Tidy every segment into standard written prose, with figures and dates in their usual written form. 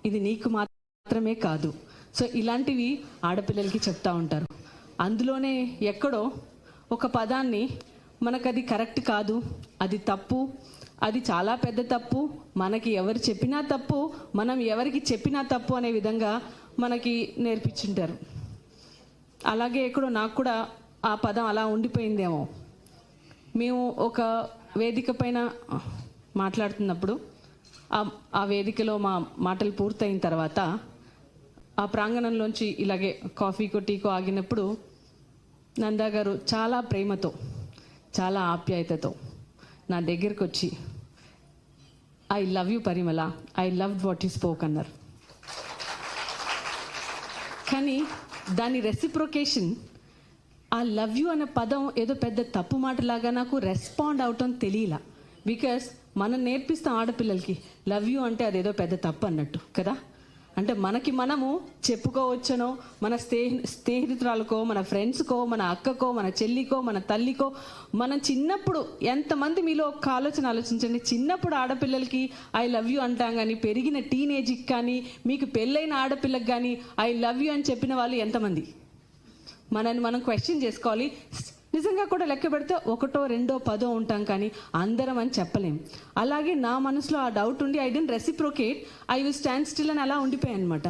ఇది నీకు మాత్రమే కాదు. సో ఇలాంటివి ఆడపిల్లలకి చెప్తా ఉంటారు. అందులోనే ఎక్కడో ఒక పదాన్ని మనకు అది కరెక్ట్ కాదు, అది తప్పు, అది చాలా పెద్ద తప్పు, మనకి ఎవరు చెప్పినా తప్పు, మనం ఎవరికి చెప్పినా తప్పు అనే విధంగా మనకి నేర్పించుంటారు. అలాగే ఎక్కడో నాకు కూడా ఆ పదం అలా ఉండిపోయిందేమో. మేము ఒక వేదిక పైన మాట్లాడుతున్నప్పుడు ఆ వేదికలో మా మాటలు పూర్తయిన తర్వాత ఆ ప్రాంగణంలోంచి ఇలాగే కాఫీకో టీకో ఆగినప్పుడు నందా గారు చాలా ప్రేమతో, చాలా ఆప్యాయతతో నా దగ్గరికి వచ్చి, I love you Parimala, I loved what you spoke అన్నారు. కానీ దాని రెసిప్రొకేషన్, ఆ లవ్ యూ అనే పదం ఏదో పెద్ద తప్పు మాటలాగా నాకు రెస్పాండ్ అవటం తెలియలా. బికాస్ మనం నేర్పిస్తాం ఆడపిల్లలకి లవ్ యూ అంటే అదేదో పెద్ద తప్పు అన్నట్టు కదా. అంటే మనకి మనము చెప్పుకోవచ్చనో, మన స్నేహితురాలకో, మన ఫ్రెండ్స్కో, మన అక్కకో, మన చెల్లికో, మన తల్లికో, మనం చిన్నప్పుడు ఎంతమంది మీలో ఒక ఆలోచించండి, చిన్నప్పుడు ఆడపిల్లలకి ఐ లవ్ యూ అంటాం కానీ పెరిగిన టీనేజ్కి కానీ మీకు పెళ్ళైన ఆడపిల్లకి కానీ ఐ లవ్ యూ అని చెప్పిన వాళ్ళు ఎంతమంది? మనల్ని మనం క్వశ్చన్ చేసుకోవాలి. నిజంగా కూడా లెక్క పెడితే ఒకటో రెండో పదో ఉంటాం కానీ అందరం అని చెప్పలేం. అలాగే నా మనసులో ఆ డౌట్ ఉండి I didn't reciprocate, I will stand still అని అలా ఉండిపోయాను అనమాట.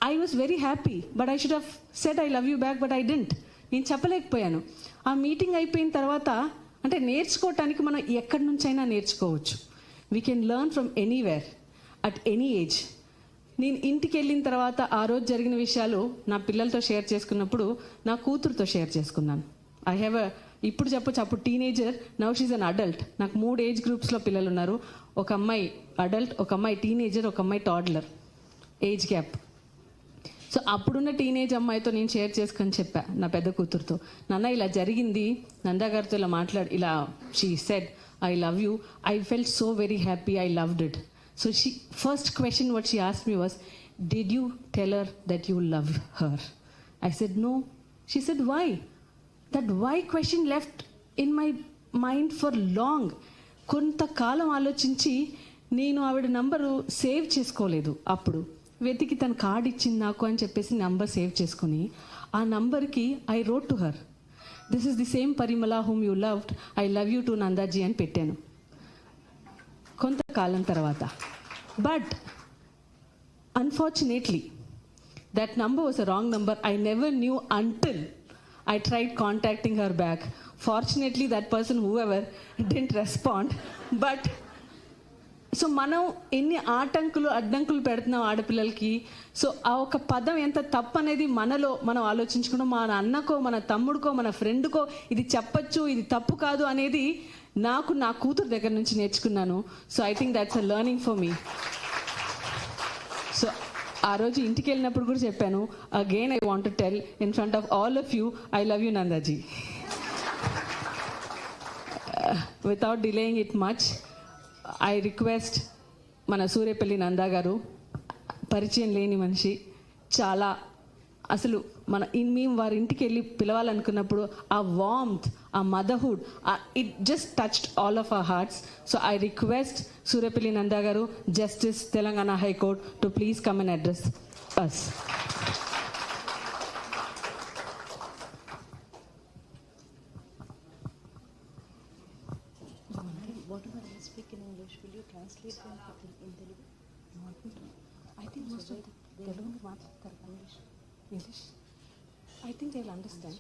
I was very happy, but I should have said I love you back, but I didn't. నేను చెప్పలేకపోయాను. ఆ మీటింగ్ అయిపోయిన తర్వాత అంటే నేర్చుకోవటానికి మనం ఎక్కడి నుంచైనా నేర్చుకోవచ్చు. We can learn from anywhere at any age. నేను ఇంటికి వెళ్ళిన తర్వాత ఆ రోజు జరిగిన విషయాలు నా పిల్లలతో షేర్ చేసుకున్నప్పుడు నా కూతురుతో షేర్ చేసుకున్నాను. ఐ హ్యావ్ ఇప్పుడు చెప్పొచ్చు, అప్పుడు teenager, now she's an adult. నాకు 3 ఏజ్ గ్రూప్స్లో పిల్లలు ఉన్నారు. ఒక అమ్మాయి అడల్ట్, ఒక అమ్మాయి టీనేజర్, ఒక అమ్మాయి టాడ్లర్ ఏజ్ గ్యాప్. సో అప్పుడున్న టీనేజ్ అమ్మాయితో నేను షేర్ చేసుకొని చెప్పా నా పెద్ద కూతురుతో, నాన్న ఇలా జరిగింది, నందా గారితో ఇలా she said I love you, I felt so very happy, I loved it. So first question what she asked me was, did you tell her that you love her? I said no. She said why? That why question left in my mind for long. కొంత కాలం ఆలోచించి నేను ఆవిడ number save చేసుకోలేదు. అప్పుడు వెతికి తన card ఇచ్చింది నాకు అని చెప్పేసి నంబర్ సేవ్ చేసుకుని ఆ నంబర్కి I wrote to her, this is the same Parimala whom you loved, I love you to నందాజీ అని పెట్టాను కొంతకాలం తర్వాత. But unfortunately that number was a wrong number. I never knew until I tried contacting her back. Fortunately, that person, whoever, didn't respond. But so మనం ఎన్ని ఆటంకులు అడ్డంకులు పెడుతున్నాం ఆడపిల్లలకి. So ఆ ఒక పదం ఎంత తప్పు అనేది మనలో మనం ఆలోచించుకున్నాం. మన అన్నకో, మన తమ్ముడికో, మన ఫ్రెండ్కో ఇది చెప్పచ్చు, ఇది తప్పు కాదు అనేది నాకు నా కూతురు దగ్గర నుంచి నేర్చుకున్నాను. So I think that's a learning for me. So ఆ రోజు ఇంటికి వెళ్ళినప్పుడు కూడా చెప్పాను, again I want to tell in front of all of you, I love you నందాజీ. Without delaying it much, I request మన సూర్యపల్లి నందా గారు, పరిచయం లేని మనిషి, చాలా అసలు మేము వారి ఇంటికి వెళ్ళి పిలవాలనుకున్నప్పుడు ఆ వార్మ్త్, ఆ motherhood, it just touched all of our hearts. So I request Suryapalli Nanda garu, justice Telangana high court, to please come and address us. Whatever I speak in English, will you translate them in Telugu? I think most of them Telugu maatladtaru, English. I think they'll understand.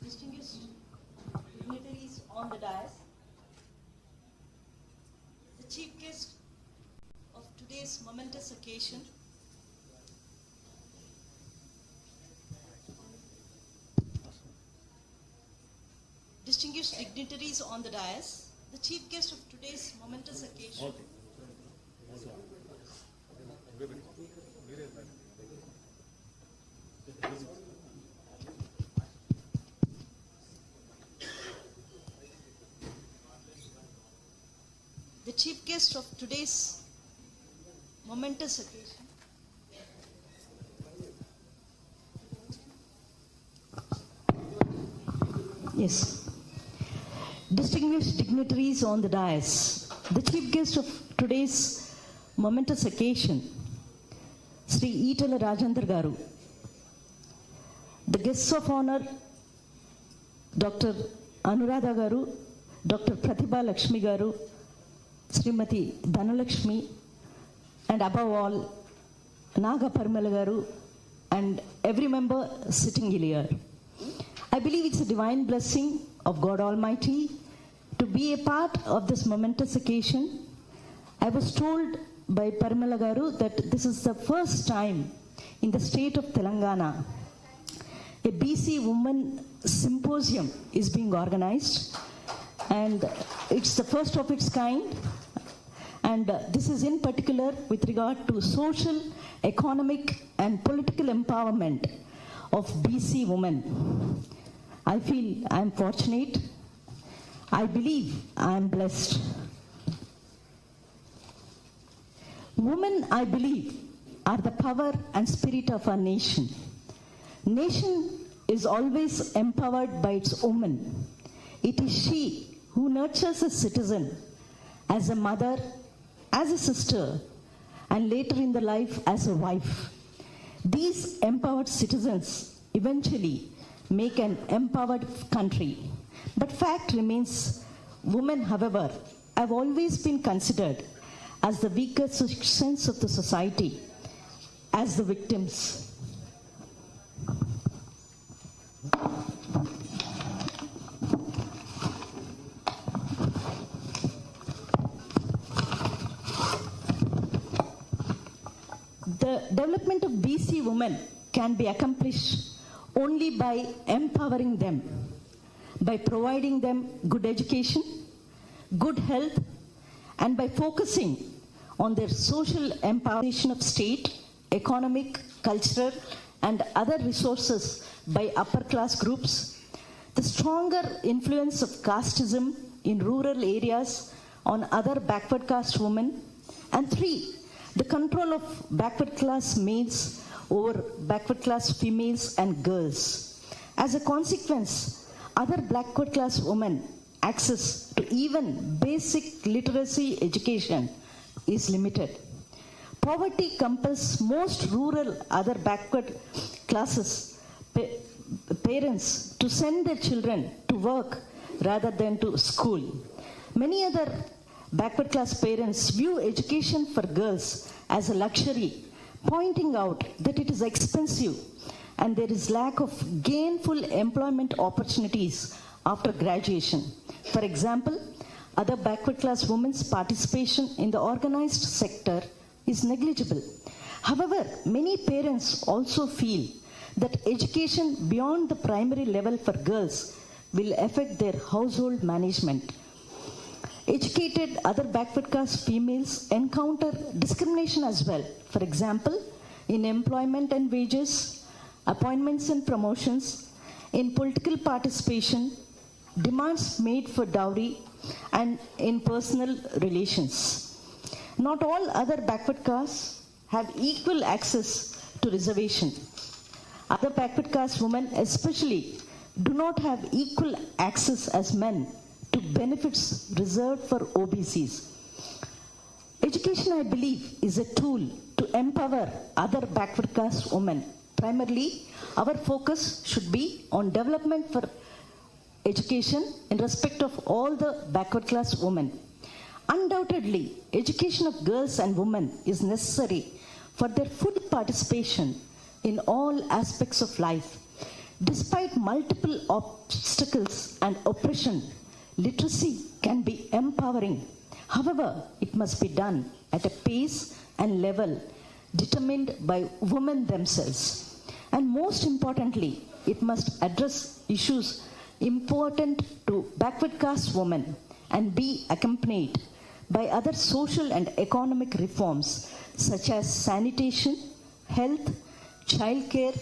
Distinguished dignitaries on the dais, the chief guest of today's momentous occasion, distinguished dignitaries on the dais, the chief guest of today's momentous occasion. The chief guest of today's momentous occasion, yes, distinguished dignitaries on the dais, the chief guest of today's momentous occasion, Mla Etala Rajender garu, the guests of honor, Dr. Anuradha garu, Dr. Pratibha Lakshmi garu, Srimati Dhanalakshmi, and above all, Naga Parimala garu, and every member sitting here. I believe it's a divine blessing of God Almighty to be a part of this momentous occasion. I was told by Parimala garu that this is the first time in the state of Telangana a BC Women Symposium is being organized, and it's the first of its kind. And this is in particular with regard to social, economic, and political empowerment of BC women. I feel I am fortunate. I believe I am blessed. Women, I believe, are the power and spirit of our nation. Nation is always empowered by its woman. It is she who nurtures a citizen as a mother, as a sister, and later in the life as a wife. These empowered citizens eventually make an empowered country. But fact remains, women, however, have always been considered as the weaker sections of the society, as the victims. The development of BC women can be accomplished only by empowering them, by providing them good education, good health, and by focusing on their social empowerment of state, economic, cultural, and other resources by upper class groups, the stronger influence of casteism in rural areas on other backward caste women, and 3, the control of backward class males over backward class females and girls. As a consequence, other backward class women access to even basic literacy education is limited. Poverty compels most rural other backward classes parents to send their children to work rather than to school. Many other backward class parents view education for girls as a luxury, pointing out that it is expensive and there is lack of gainful employment opportunities after graduation. For example, other backward class women's participation in the organized sector is negligible. However, many parents also feel that education beyond the primary level for girls will affect their household management. Educated other backward caste females encounter discrimination as well. For example, in employment and wages, appointments and promotions, in political participation, demands made for dowry, and in personal relations. Not all other backward castes have equal access to reservation. Other backward caste women especially do not have equal access as men to benefits reserved for OBCs. Education, I believe, is a tool to empower other backward caste women. Primarily, our focus should be on development for education in respect of all the backward class women. Undoubtedly, education of girls and women is necessary for their full participation in all aspects of life. Despite multiple obstacles and oppression, literacy can be empowering. However, it must be done at a pace and level determined by women themselves. And most importantly, it must address issues important to backward caste women and be accompanied by other social and economic reforms such as sanitation, health, childcare,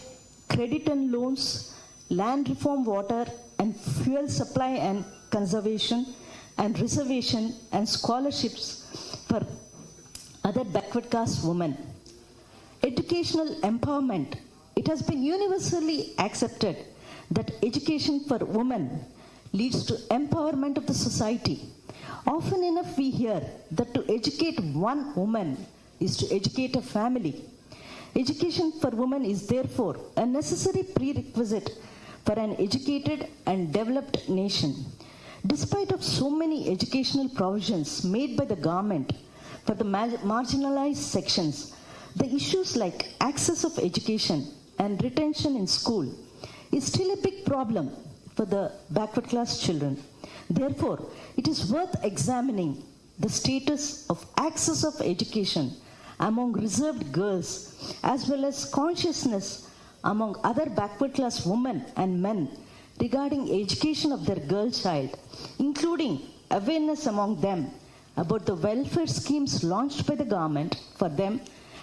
credit and loans, land reform, water and fuel supply and conservation, and reservation and scholarships for other backward caste women. Educational empowerment. It has been universally accepted that education for women leads to empowerment of the society. Often enough we hear that to educate one woman is to educate a family. Education for women is therefore a necessary prerequisite for an educated and developed nation. Despite of so many educational provisions made by the government for the marginalized sections, the issues like access of education and retention in school is still a big problem for the backward class children. Therefore, it is worth examining the status of access of education among reserved girls as well as consciousness among other backward class women and men regarding education of their girl child, including awareness among them about the welfare schemes launched by the government for them,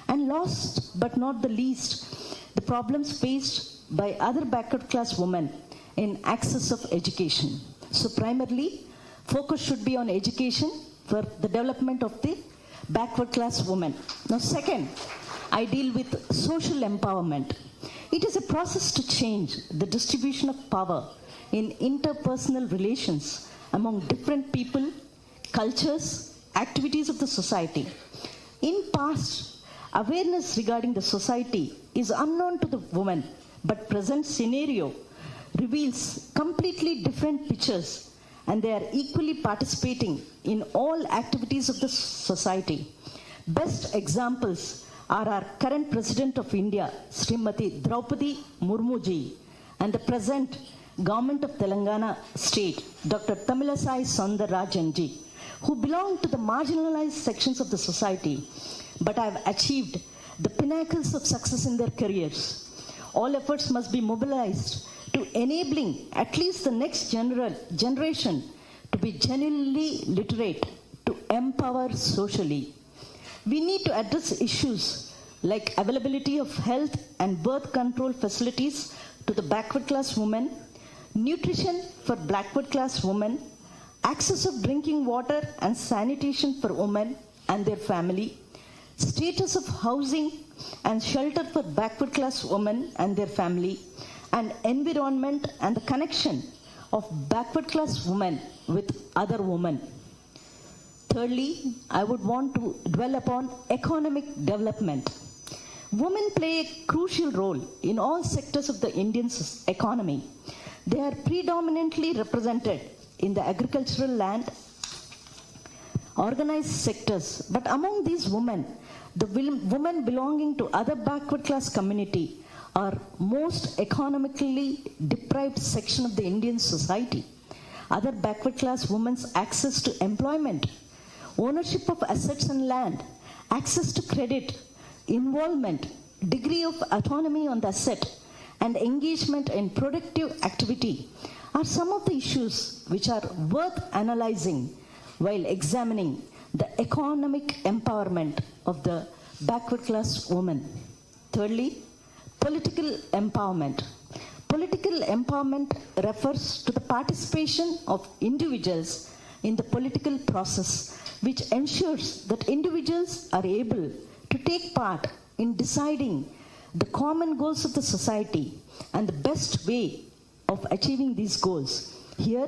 and last but not the least, the problems faced by other backward class women in access of education. So primarily, focus should be on education for the development of the backward class women. Now second, I deal with social empowerment. It is a process to change the distribution of power in interpersonal relations among different people, cultures, activities of the society. In past, awareness regarding the society is unknown to the woman, but present scenario reveals completely different pictures, and they are equally participating in all activities of the society. Best examples are our current President of India, Srimati Draupadi Murmu ji, and the present Government of Telangana State, Dr. Tamilisai Soundararajan ji, who belong to the marginalized sections of the society, but have achieved the pinnacles of success in their careers. All efforts must be mobilized to enabling at least the next generation to be genuinely literate, to empower socially. We need to address issues like availability of health and birth control facilities to the backward class women, nutrition for backward class women, access of drinking water and sanitation for women and their family, status of housing and shelter for backward class women and their family, and environment and the connection of backward class women with other women. Thirdly, I would want to dwell upon economic development. Women play a crucial role in all sectors of the Indian economy. They are predominantly represented in the agricultural land, organized sectors, but among these women, the women belonging to other backward class community are most economically deprived section of the Indian society. Other backward class women's access to employment, ownership of assets and land, access to credit, involvement, degree of autonomy on the asset, and engagement in productive activity are some of the issues which are worth analyzing while examining the economic empowerment of the backward class woman. Thirdly, political empowerment. Political empowerment refers to the participation of individuals in the political process, which ensures that individuals are able to take part in deciding the common goals of the society and the best way of achieving these goals. Here,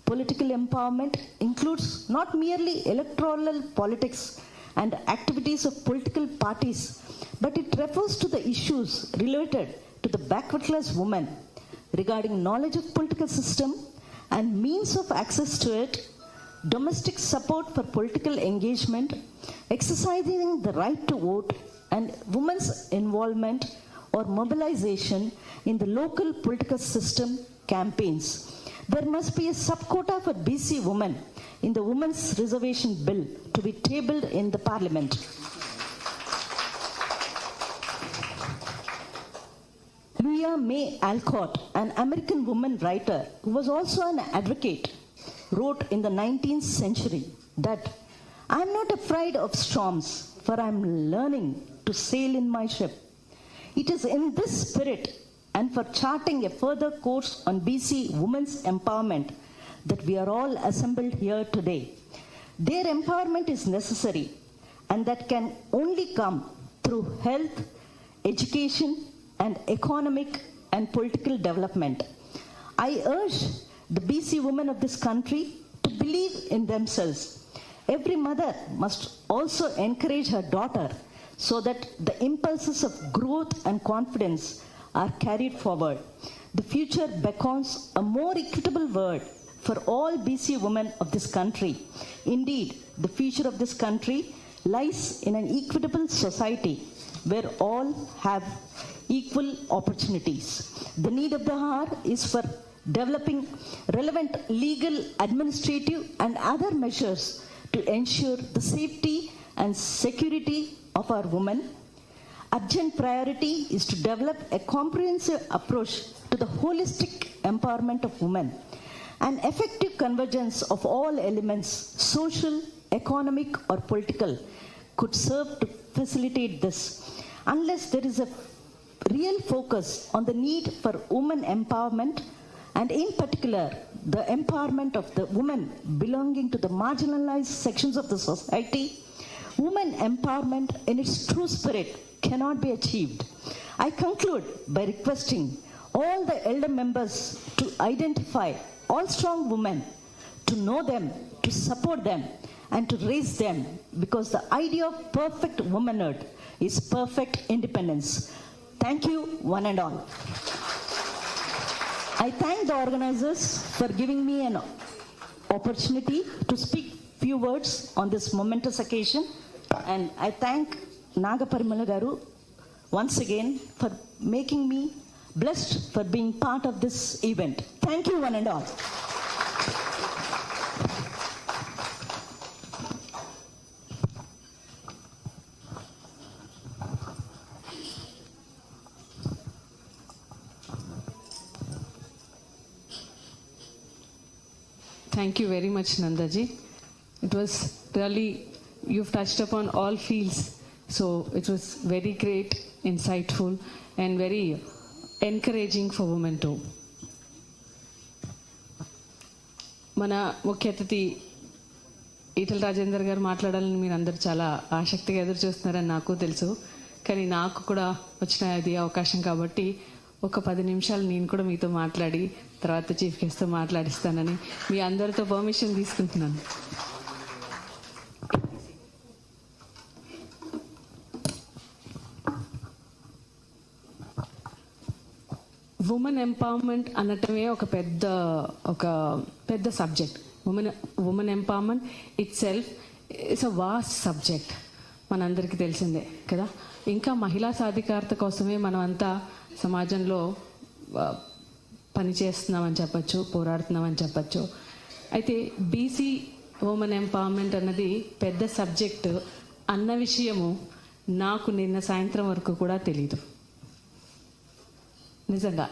political empowerment includes not merely electoral politics and activities of political parties, but it refers to the issues related to the backward class woman regarding knowledge of political system and means of access to it, domestic support for political engagement, exercising the right to vote, and women's involvement or mobilization in the local political system campaigns. There must be a sub-quota for BC women in the Women's Reservation Bill to be tabled in the Parliament. Mla Alcott, an American woman writer who was also an advocate, wrote in the 19th century that, "I am not afraid of storms, for I am learning to sail in my ship." It is in this spirit and for charting a further course on BC women's empowerment that we are all assembled here today. Their empowerment is necessary, and that can only come through health, education, and economic and political development. I urge the BC women of this country to believe in themselves. Every mother must also encourage her daughter so that the impulses of growth and confidence are carried forward. The future beckons a more equitable world for all BC women of this country. Indeed, the future of this country lies in an equitable society where all have equal opportunities. The need of the hour is for developing relevant legal, administrative, and other measures to ensure the safety and security of our women. Urgent priority is to develop a comprehensive approach to the holistic empowerment of women. An effective convergence of all elements, social, economic, or political, could serve to facilitate this. Unless there is a real focus on the need for women empowerment, and in particular, the empowerment of the women belonging to the marginalized sections of the society, women empowerment in its true spirit cannot be achieved. I conclude by requesting all the elder members to identify all strong women, to know them, to support them, and to raise them, because the idea of perfect womanhood is perfect independence. Thank you, one and all. I thank the organizers for giving me an opportunity to speak few words on this momentous occasion, and I thank Nagaparimala Garu once again for making me blessed for being part of this event. Thank you, one and all. Thank you very much, Nandaji. It was really, you've touched upon all fields. So it was very great, insightful, and very encouraging for women too. మన ముఖ్య అతిథి ఈటల రాజేందర్ గారు మాట్లాడాలని మీరు అందరూ చాలా ఆసక్తిగా ఎదురు చూస్తున్నారని నాకు తెలుసు. కానీ నాకు కూడా వచ్చిన అది అవకాశం కాబట్టి ఒక 10 నిమిషాలు నేను కూడా మీతో మాట్లాడి తర్వాత చీఫ్ గెస్ట్తో మాట్లాడిస్తానని మీ అందరితో పర్మిషన్ తీసుకుంటున్నాను. ఉమెన్ ఎంపవర్మెంట్ అనటమే ఒక పెద్ద subject. Women empowerment itself it's a vast subject, మనందరికీ తెలిసిందే కదా. ఇంకా మహిళా సాధికారత కోసమే మనం అంతా సమాజంలో పనిచేస్తున్నామని చెప్పచ్చు, పోరాడుతున్నామని చెప్పచ్చు. అయితే బీసీ ఉమెన్ ఎంపవర్మెంట్ అన్నది పెద్ద సబ్జెక్టు అన్న విషయము నాకు నిన్న సాయంత్రం వరకు కూడా తెలీదు. నిజంగా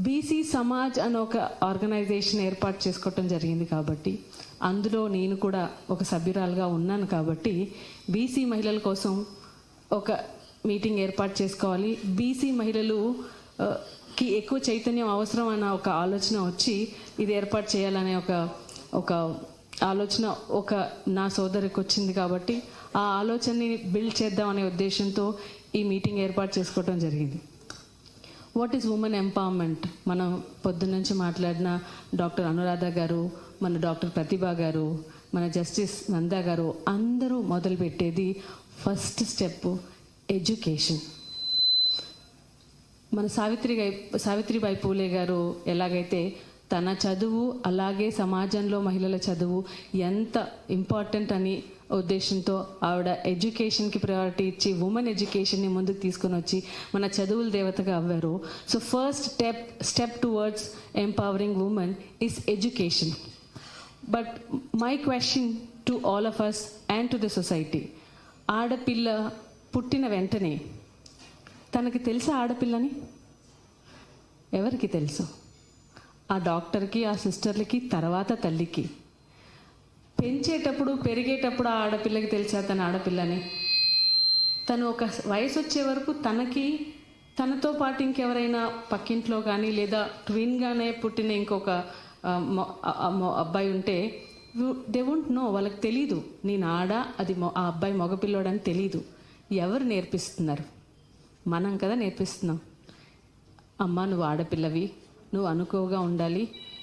బీసీ సమాజ్ అని ఒక ఆర్గనైజేషన్ ఏర్పాటు చేసుకోవటం జరిగింది కాబట్టి, అందులో నేను కూడా ఒక సభ్యురాలుగా ఉన్నాను కాబట్టి, బీసీ మహిళల కోసం ఒక మీటింగ్ ఏర్పాటు చేసుకోవాలి, బీసీ మహిళలుకి ఎక్కువ చైతన్యం అవసరం అన్న ఒక ఆలోచన వచ్చి ఇది ఏర్పాటు చేయాలనే ఒక ఆలోచన నా సోదరికి వచ్చింది కాబట్టి, ఆ ఆలోచనని బిల్డ్ చేద్దాం అనే ఉద్దేశంతో ఈ మీటింగ్ ఏర్పాటు చేసుకోవటం జరిగింది. What is women empowerment? మనం పొద్దున్నుంచి మాట్లాడిన డాక్టర్ అనురాధ గారు, మన డాక్టర్ ప్రతిభ గారు, మన జస్టిస్ నందా గారు అందరూ మొదలుపెట్టేది ఫస్ట్ స్టెప్ ఎడ్యుకేషన్. మన సావిత్రిబాయి పూలే గారు ఎలాగైతే తన చదువు అలాగే సమాజంలో మహిళల చదువు ఎంత ఇంపార్టెంట్ అని ఉద్దేశంతో ఆవిడ ఎడ్యుకేషన్కి ప్రయారిటీ ఇచ్చి ఉమెన్ ఎడ్యుకేషన్ని ముందుకు తీసుకొని వచ్చి మన చదువుల దేవతగా అవ్వారు. So first step towards empowering women is education. But my question to all of us and to the society, ఆడపిల్ల పుట్టిన వెంటనే తనకి తెలుసా ఆడపిల్లని? ఎవరికి తెలుసు? ఆ డాక్టర్కి, ఆ సిస్టర్లకి, తర్వాత తల్లికి. పెంచేటప్పుడు పెరిగేటప్పుడు ఆ ఆడపిల్లకి తెలుసా తన ఆడపిల్లని? తను ఒక వయసు వచ్చే వరకు తనతో పాటు ఇంకెవరైనా పక్కింట్లో కానీ లేదా ట్విన్గానే పుట్టిన ఇంకొక అబ్బాయి ఉంటే దే వోంట్ నో, వాళ్ళకి తెలీదు నేను అది ఆ అబ్బాయి మగపిల్లోడని తెలీదు. ఎవరు నేర్పిస్తున్నారు? మనం కదా నేర్పిస్తున్నాం. అమ్మ నువ్వు ఆడపిల్లవి, నువ్వు అనుకోగా ఉండాలి,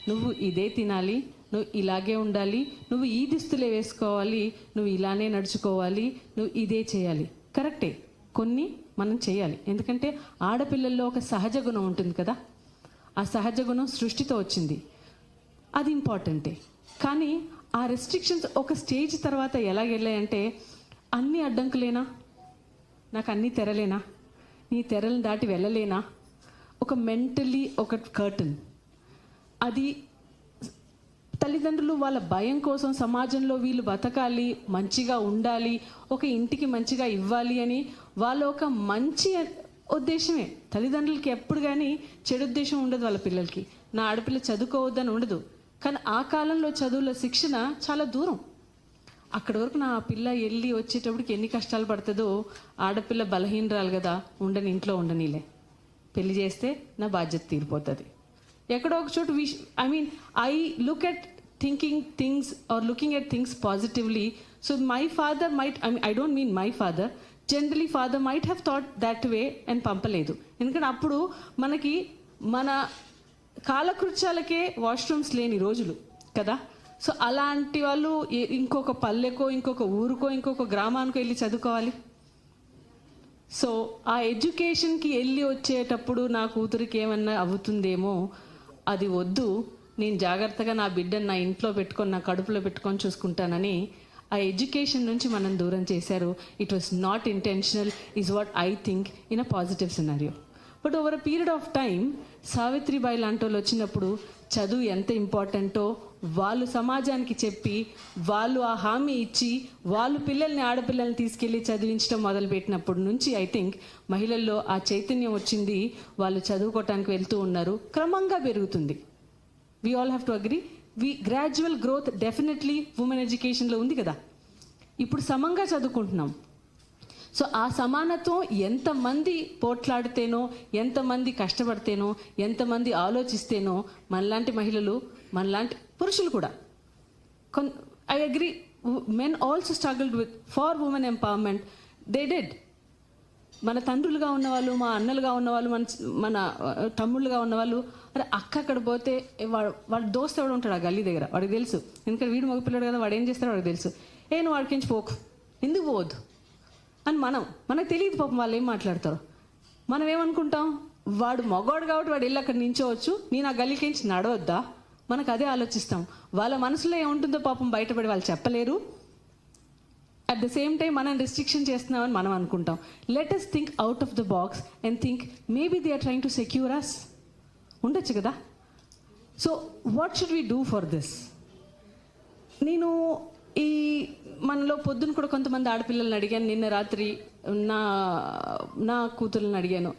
నువ్వు ఇదే తినాలి, నువ్వు ఇలాగే ఉండాలి, నువ్వు ఈ దుస్తులే వేసుకోవాలి, నువ్వు ఇలానే నడుచుకోవాలి, నువ్వు ఇదే చేయాలి. కరెక్టే, కొన్ని మనం చేయాలి. ఎందుకంటే ఆడపిల్లల్లో ఒక సహజ గుణం ఉంటుంది కదా, ఆ సహజ గుణం సృష్టితో వచ్చింది, అది ఇంపార్టెంటే. కానీ ఆ రెస్ట్రిక్షన్స్ ఒక స్టేజ్ తర్వాత ఎలాగెళ్ళాయంటే, అన్ని అడ్డంకులేనా, నాకు అన్నీ తెరలేనా, నీ తెరలను దాటి వెళ్ళలేనా, ఒక మెంటలీ ఒక కర్టన్. అది తల్లిదండ్రులు వాళ్ళ భయం కోసం సమాజంలో వీళ్ళు బతకాలి, మంచిగా ఉండాలి, ఒక ఇంటికి మంచిగా ఇవ్వాలి అని వాళ్ళ ఒక మంచి ఉద్దేశమే. తల్లిదండ్రులకి ఎప్పుడు కానీ చెడు ఉద్దేశం ఉండదు వాళ్ళ పిల్లలకి. నా ఆడపిల్ల చదువుకోవద్దని ఉండదు. కానీ ఆ కాలంలో చదువుల శిక్షణ చాలా దూరం. అక్కడి వరకు నా పిల్ల వెళ్ళి వచ్చేటప్పటికి ఎన్ని కష్టాలు పడుతుందో, ఆడపిల్ల బలహీనరాలు కదా, ఉండని ఇంట్లో ఉండనిలే, పెళ్లి చేస్తే నా బాధ్యత తీరిపోతుంది. ఎక్కడో ఒక చోటు I look at thinking things or looking at things positively. So my father might, I don't mean my father, generally father might have thought that way and పంపలేదు. ఎందుకంటే అప్పుడు మనకి మన కాలకృత్యాలకే వాష్రూమ్స్ లేని రోజులు కదా. సో అలాంటి వాళ్ళు ఇంకొక పల్లెకో, ఇంకొక ఊరుకో, ఇంకొక గ్రామానికో వెళ్ళి చదువుకోవాలి. సో ఆ ఎడ్యుకేషన్కి వెళ్ళి వచ్చేటప్పుడు నా కూతురికి ఏమన్నా అవుతుందేమో, అది వద్దు, నేను జాగ్రత్తగా నా బిడ్డను నా ఇంట్లో పెట్టుకొని, నా కడుపులో పెట్టుకొని చూసుకుంటానని ఆ ఎడ్యుకేషన్ నుంచి మనం దూరం చేశారు. It was not intentional is what I think in a positive scenario. But over a period of time Savitribai లాంటి వాళ్ళు వచ్చినప్పుడు చదువు ఎంత ఇంపార్టెంటో వాళ్ళు సమాజానికి చెప్పి, వాళ్ళు ఆ హామీ ఇచ్చి, వాళ్ళు పిల్లల్ని, ఆడపిల్లల్ని తీసుకెళ్ళి చదివించడం మొదలుపెట్టినప్పటి నుంచి ఐ థింక్ మహిళల్లో ఆ చైతన్యం వచ్చింది. వాళ్ళు చదువుకోవటానికి వెళ్తూ ఉన్నారు, క్రమంగా పెరుగుతుంది. We all have to agree. Gradual growth definitely women ఎడ్యుకేషన్లో ఉంది కదా. ఇప్పుడు సమంగా చదువుకుంటున్నాం. సో ఆ సమానత్వం ఎంతమంది పోట్లాడితేనో, ఎంతమంది కష్టపడితేనో, ఎంతమంది ఆలోచిస్తేనో, మనలాంటి మహిళలు, మనలాంటి పురుషులు కూడా. I agree, men also struggled with for women empowerment. They did. మన తండ్రులుగా ఉన్నవాళ్ళు, మా అన్నలుగా ఉన్నవాళ్ళు, మన తమ్ముళ్ళుగా ఉన్నవాళ్ళు, అరే అక్క అక్కడ పోతే వాడు దోస్త్ ఎవడు ఉంటాడు ఆ గల్లీ దగ్గర, వాడికి తెలుసు. ఎందుకంటే వీడు మగపిల్లడు కదా, వాడు ఏం చేస్తాడో వాడికి తెలుసు. నువ్వు వాడికించి పోకు, ఎందుకు పోవద్దు అని మనకు తెలియదు పాపం వాళ్ళు ఏం మాట్లాడతారు. మనం ఏమనుకుంటాం, వాడు మగవాడు కాబట్టి వాడు వెళ్ళి అక్కడ నించోవచ్చు, నేను ఆ గల్లీకించి నడవద్దా, మనకు అదే ఆలోచిస్తాం. వాళ్ళ మనసులో ఏముంటుందో పాపం బయటపడి వాళ్ళు చెప్పలేరు. అట్ ద సేమ్ టైం మనం రిస్ట్రిక్షన్ చేస్తున్నామని మనం అనుకుంటాం. Let us think out of the box and think maybe they are trying to secure us. ఉండొచ్చు కదా. So what should we do for this? నేను ఈ మనలో పొద్దున కూడా కొంతమంది ఆడపిల్లల్ని అడిగాను, నిన్న రాత్రి నా కూతుర్లను అడిగాను,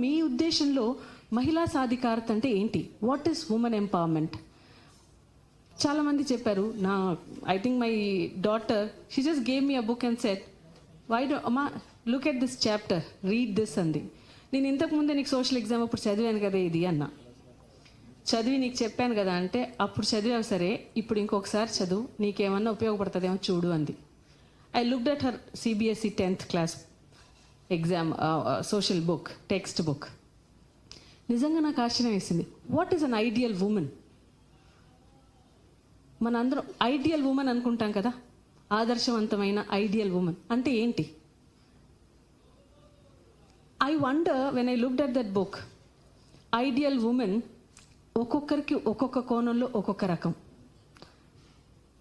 మీ ఉద్దేశంలో మహిళా సాధికారత అంటే ఏంటి? What is women empowerment? చాలామంది చెప్పారు. I think my daughter, she just gave me a book and said, why do అమ్మా look at this chapter, read this అంది. నేను ఇంతకుముందే నీకు సోషల్ ఎగ్జామ్ అప్పుడు చదివాను కదా ఇది అన్నా. చదివి నీకు చెప్పాను కదా అంటే, అప్పుడు చదివావు సరే, ఇప్పుడు ఇంకొకసారి చదువు, నీకేమన్నా ఉపయోగపడుతుందేమో చూడు అంది. I looked at her CBSE 10th class exam social book, text book. నిజంగా నాకు ఆశ్చర్యం వేసింది. What is an ideal women? మన అందరం ఐడియల్ ఉమెన్ అనుకుంటాం కదా, ఆదర్శవంతమైన ఐడియల్ ఉమెన్ అంటే ఏంటి? I wonder when I looked at that book. Ideal women ఒక్కొక్కరికి ఒక్కొక్క కోణంలో ఒక్కొక్క రకం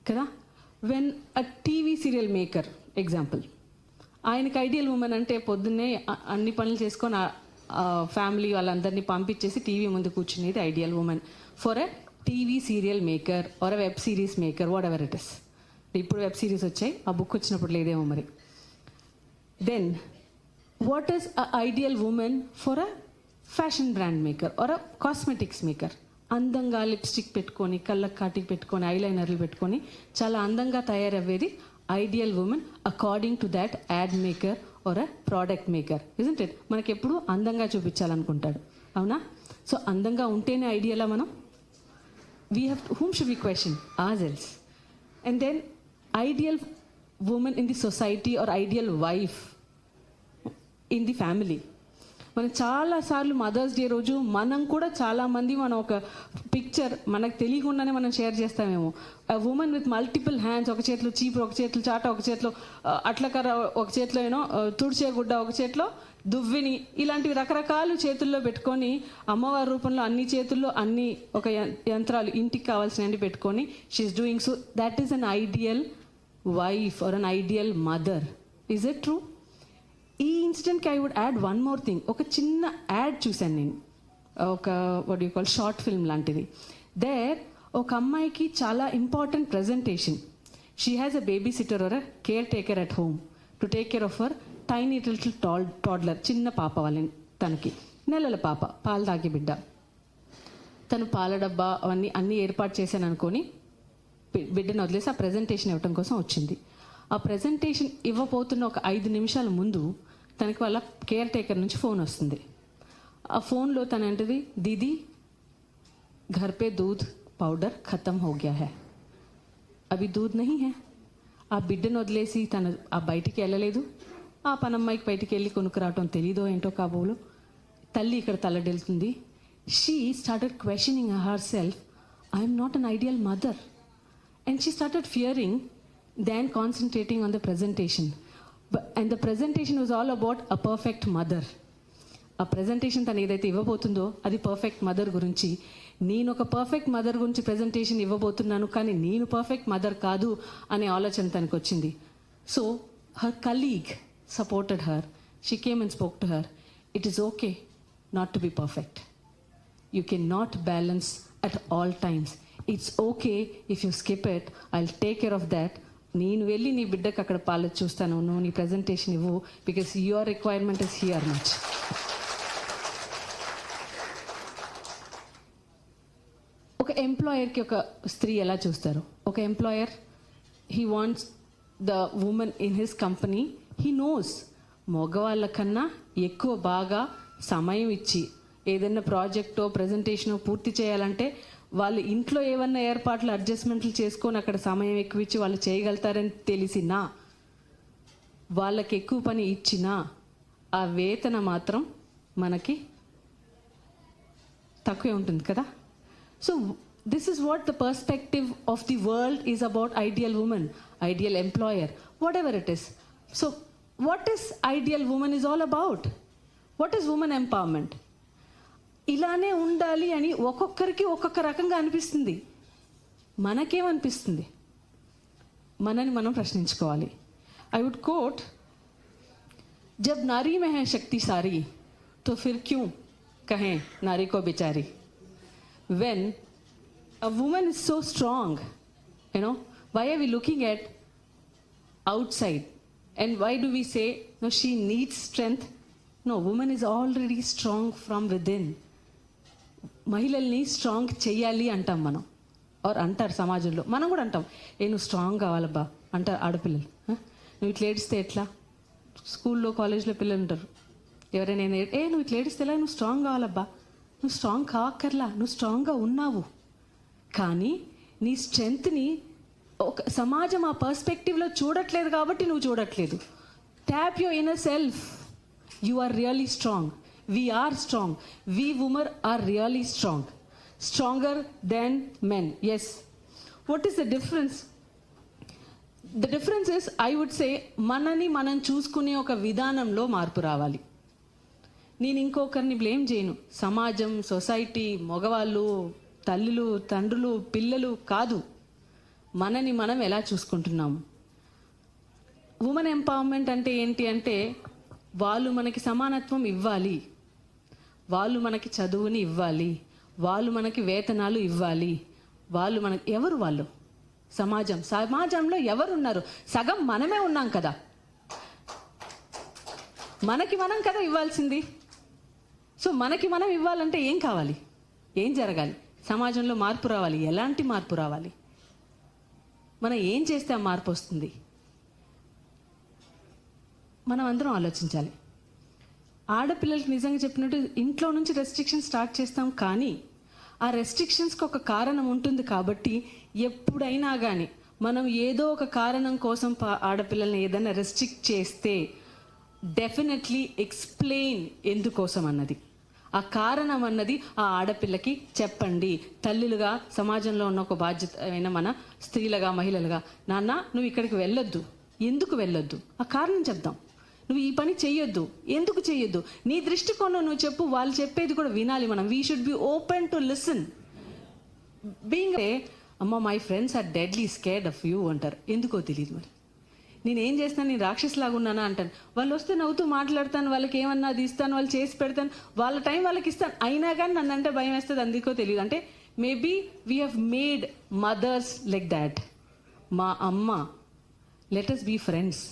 కదా. When a TV serial maker example, ఆయనకి ఐడియల్ ఉమెన్ అంటే పొద్దున్నే అన్ని పనులు చేసుకొని ఫ్యామిలీ వాళ్ళందరినీ పంపించేసి టీవీ ముందు కూర్చునేది ideal women for a TV serial maker or a web series maker, what it is. ఇప్పుడు వెబ్ సిరీస్ వచ్చాయి, ఆ బుక్ వచ్చినప్పుడు లేదేమో మరి. Then what is a ideal women for a fashion brand maker or a cosmetics maker? అందంగా lipstick పెట్టుకొని, కళ్ళకు కాటికి పెట్టుకొని, ఐలైనర్లు పెట్టుకొని చాలా అందంగా తయారయ్యేది ideal women according to that ad maker or a product maker, isn't it? మనకి ఎప్పుడు అందంగా చూపించాలనుకుంటాడు, అవునా? సో అందంగా ఉంటేనే ఐడియలా మనం? We have to, whom should we question? Ourselves. And then ideal woman in the society or ideal wife in the family. మనం చాలాసార్లు mothers day రోజు మనం కూడా చాలామంది మనం ఒక పిక్చర్ మనకు తెలియకుండానే మనం షేర్ చేస్తామేమో. ఉమెన్ విత్ మల్టిపుల్ హ్యాండ్స్, ఒక చేతిలో చీపురు, ఒక చేతిలో చాట, ఒక చేతిలో అట్లకర్ర, ఒక చేతిలో తుడిచే గుడ్డ, ఒక చేతిలో దువ్విని, ఇలాంటివి రకరకాలు చేతుల్లో పెట్టుకొని అమ్మవారి రూపంలో అన్ని చేతుల్లో అన్ని ఒక యంత్రాలు ఇంటికి కావాల్సినవి పెట్టుకొని she is doing. So that is an ideal wife or an ideal mother. Is it true? ఈ ఇన్సిడెంట్కి I would add one more thing. ఒక చిన్న యాడ్ చూశాను నేను, ఒక what you call short film లాంటిది. దేర్ ఒక అమ్మాయికి చాలా important presentation. She has a babysitter or a caretaker at home to take care of her tiny little toddler, చిన్న పాప వాళ్ళని, తనకి నెలల పాప, పాలు తాగే బిడ్డ. తను పాల డబ్బా అన్నీ ఏర్పాటు చేశాను అనుకొని బిడ్డను వదిలేసి ఆ ప్రజెంటేషన్ ఇవ్వటం కోసం వచ్చింది. ఆ ప్రజెంటేషన్ ఇవ్వబోతున్న ఒక 5 నిమిషాల ముందు తనకి వాళ్ళ కేర్ టేకర్ నుంచి ఫోన్ వస్తుంది. ఆ ఫోన్లో తను అంటది, దీదీ घर पे दूध पाउडर खत्म हो गया है, అవి दूध नहीं है. ఆ బిడ్డను వదిలేసి తను ఆ బయటికి వెళ్ళలేదు. ఆ పనమ్మాయికి బయటికి వెళ్ళి కొనుక్కురావటం తెలీదో ఏంటో కాబోలు. తల్లి ఇక్కడ తలడెళ్తుంది. She started questioning herself, I'm not an ideal mother. And she started fearing than concentrating on the presentation. And the presentation was all about a perfect mother. ఆ ప్రెజెంటేషన్ తను ఏదైతే ఇవ్వబోతుందో అది పర్ఫెక్ట్ మదర్ గురించి. నేను ఒక perfect mother గురించి presentation ఇవ్వబోతున్నాను, కానీ నేను పర్ఫెక్ట్ మదర్ కాదు అనే ఆలోచన తనకు వచ్చింది. So her colleague supported her. She came and spoke to her. It is okay not to be perfect. You can not balance at all times. It's okay if you skip it. I will take care of that. నేను వెళ్ళి నీ బిడ్డకు అక్కడ పాలు చూస్తాను, నువ్వు నీ presentation ఇవ్వు, because your requirement is here much. ఒక ఎంప్లాయర్కి ఒక స్త్రీ ఎలా చూస్తారు? ఒక employer, he wants the women in his company. He knows మగవాళ్ళ కన్నా ఎక్కువ బాగా సమయం ఇచ్చి ఏదైనా ప్రాజెక్టో ప్రజెంటేషనో పూర్తి చేయాలంటే వాళ్ళు ఇంట్లో ఏమన్నా ఏర్పాట్లు అడ్జస్ట్మెంట్లు చేసుకొని అక్కడ సమయం ఎక్కువ ఇచ్చి వాళ్ళు చేయగలుగుతారని తెలిసినా, వాళ్ళకి ఎక్కువ పని ఇచ్చినా ఆ వేతన మాత్రం మనకి తక్కువే ఉంటుంది కదా. So this is what the perspective of the world is about ideal women, ideal employer, what ever it is. So what is ideal women is all about? What is women empowerment? ఇలానే ఉండాలి అని ఒక్కొక్కరికి ఒక్కొక్క రకంగా అనిపిస్తుంది. మనకేమనిపిస్తుంది? మనని మనం ప్రశ్నించుకోవాలి. I would coat, जब नारी में है शक्ति सारी तो फिर क्यों कहें नारी को बेचारी. When a woman is so strong, you know, why are we looking at outside and why do we say no, she needs strength? No, woman is already strong from within. మహిళల్ని స్ట్రాంగ్ చెయ్యాలి అంటాం మనం, are అంటారు సమాజంలో. మనం కూడా అంటాం, నువ్వు స్ట్రాంగ్ కావాలబ్బా అంటారు ఆడపిల్లలు. నువ్వు ఇట్లా ఏడిస్తే ఎట్లా? స్కూల్లో కాలేజ్లో పిల్లలు ఉంటారు, ఎవరైనా నువ్వు ఇట్లా ఏడిస్తే ఎలా? నువ్వు స్ట్రాంగ్ కావాలబ్బా. నువ్వు స్ట్రాంగ్ కావక్కర్లా, నువ్వు స్ట్రాంగ్గా ఉన్నావు. కానీ నీ స్ట్రెంగ్త్ని ఒక సమాజం ఆ పర్స్పెక్టివ్లో చూడట్లేదు కాబట్టి నువ్వు చూడట్లేదు. Tap your inner self. You are really strong. We are strong. We women are really strong. Stronger than men. Yes. What is the difference? The difference is, I would say, మనని మనం చూసుకునే ఒక విధానంలో మార్పు రావాలి. నేను ఇంకొకరిని బ్లేమ్ చేయను. సమాజం, సొసైటీ, మగవాళ్ళు, తల్లులు, తండ్రులు, పిల్లలు కాదు. మనని మనం ఎలా చూసుకుంటున్నాము. ఉమెన్ ఎంపవర్మెంట్ అంటే ఏంటి అంటే, వాళ్ళు మనకి సమానత్వం ఇవ్వాలి, వాళ్ళు మనకి చదువుని ఇవ్వాలి, వాళ్ళు మనకి వేతనాలు ఇవ్వాలి. వాళ్ళు మనకి ఎవరు? వాళ్ళు సమాజంలో ఎవరున్నారు? సగం మనమే ఉన్నాం కదా. మనకి మనం కదా ఇవ్వాల్సింది. సో మనకి మనం ఇవ్వాలంటే ఏం కావాలి? ఏం జరగాలి? సమాజంలో మార్పు రావాలి. ఎలాంటి మార్పు రావాలి? మనం ఏం చేస్తే ఆ మార్పు వస్తుంది? మనం అందరం ఆలోచించాలి. ఆడపిల్లలకి నిజంగా చెప్పినట్టు ఇంట్లో నుంచి రెస్ట్రిక్షన్ స్టార్ట్ చేస్తాం, కానీ ఆ రెస్ట్రిక్షన్స్కి ఒక కారణం ఉంటుంది. కాబట్టి ఎప్పుడైనా కానీ మనం ఏదో ఒక కారణం కోసం ఆడపిల్లల్ని ఏదైనా రెస్ట్రిక్ట్ చేస్తే డెఫినెట్లీ ఎక్స్ప్లెయిన్ ఎందుకోసం అన్నది, ఆ కారణం అన్నది ఆ ఆడపిల్లకి చెప్పండి. తల్లులుగా, సమాజంలో ఉన్న ఒక బాధ్యత అయిన మన స్త్రీలుగా, మహిళలుగా, నాన్న నువ్వు ఇక్కడికి వెళ్ళొద్దు, ఎందుకు వెళ్ళొద్దు, ఆ కారణం చెప్దాం. నువ్వు ఈ పని చెయ్యొద్దు, ఎందుకు చెయ్యొద్దు, నీ దృష్టికోణం నువ్వు చెప్పు, వాళ్ళు చెప్పేది కూడా వినాలి మనం. We should be open to listen. Being అమ్మ my friends are deadly scared of you అంటారు, ఎందుకో తెలియదు. మరి నేనేం చేస్తాను, నేను రాక్షసులాగా ఉన్నానా అంటాను. వాళ్ళు వస్తే నవ్వుతూ మాట్లాడతాను, వాళ్ళకి ఏమన్నా అది ఇస్తాను, వాళ్ళు చేసి పెడతాను, వాళ్ళ టైం వాళ్ళకి ఇస్తాను, అయినా కానీ నన్ను అంటే భయం వేస్తుంది, అందుకో తెలియదు. అంటే maybe we have made mothers like that. మా అమ్మ, let us be friends.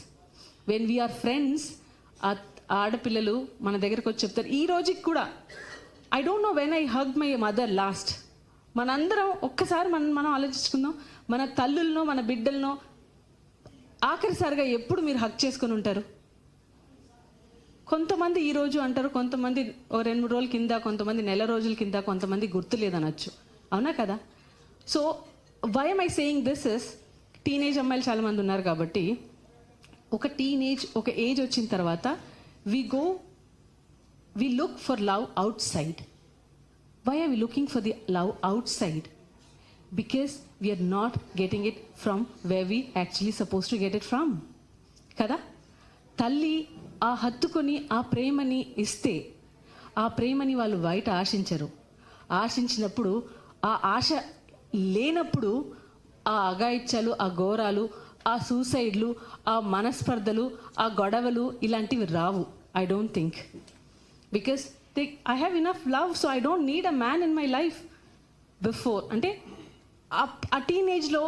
When we are friends, ఆడపిల్లలు మన దగ్గరకు వచ్చి చెప్తారు. ఈ రోజుకి కూడా I don't know when I hug my mother last. మనందరం ఒక్కసారి మనం ఆలోచించుకుందాం, మన తల్లులను, మన బిడ్డలను ఆఖరిసారిగా ఎప్పుడు మీరు హక్ చేసుకుని ఉంటారు? కొంతమంది ఈ రోజు అంటారు, కొంతమంది 2-3 రోజుల కింద, కొంతమంది నెల రోజుల కింద, కొంతమంది గుర్తు లేదనొచ్చు. అవునా కదా? So why am I saying this is, teenage అమ్మాయిలు చాలామంది ఉన్నారు కాబట్టి, ఒక ఏజ్ వచ్చిన తర్వాత we look for love outside. Why are we looking for the love outside? Because we are not getting it from where we actually supposed to get it from. కదా? తల్లి ఆ హత్తుకొని ఆ ప్రేమని ఇస్తే, ఆ ప్రేమని వాళ్ళు బయట ఆశించరు. ఆశించినప్పుడు, ఆ ఆశ లేనప్పుడు ఆ అఘాయిత్యాలు, ఆ ఘోరాలు, ఆ సూసైడ్లు, ఆ మనస్పర్ధలు, ఆ గొడవలు ఇలాంటివి రావు. I don't think. Because I have enough love, so I don't need a man in my life. Before అంటే ఆ టీనేజ్లో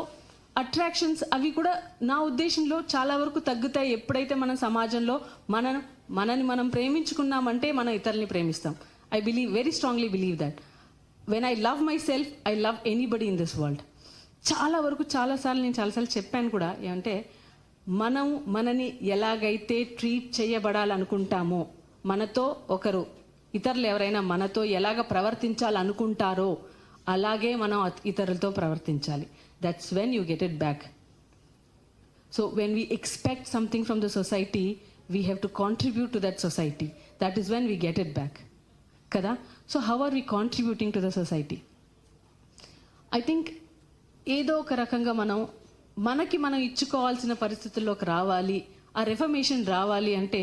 అట్రాక్షన్స్ అవి కూడా నా ఉద్దేశంలో చాలా వరకు తగ్గుతాయి ఎప్పుడైతే మనం సమాజంలో మనని మనం ప్రేమించుకున్నామంటే మనం ఇతరుల్ని ప్రేమిస్తాం. I very strongly believe that when I love myself, I love anybody in this world. చాలాసార్లు నేను చాలాసార్లు చెప్పాను కూడా, ఏమంటే మనని ఎలాగైతే ట్రీట్ చేయబడాలనుకుంటామో, మనతో ఒకరు, ఇతరులు ఎవరైనా మనతో ఎలాగ ప్రవర్తించాలనుకుంటారో అలాగే మనం ఇతరులతో ప్రవర్తించాలి. That's when you get it back. So when we expect something from the society, we have to contribute to that society. That is when we get it back కదా. So how are we contributing to the society? I think ఏదో ఒక రకంగా మనం ఇచ్చుకోవాల్సిన పరిస్థితుల్లోకి రావాలి, ఆ reformation రావాలి అంటే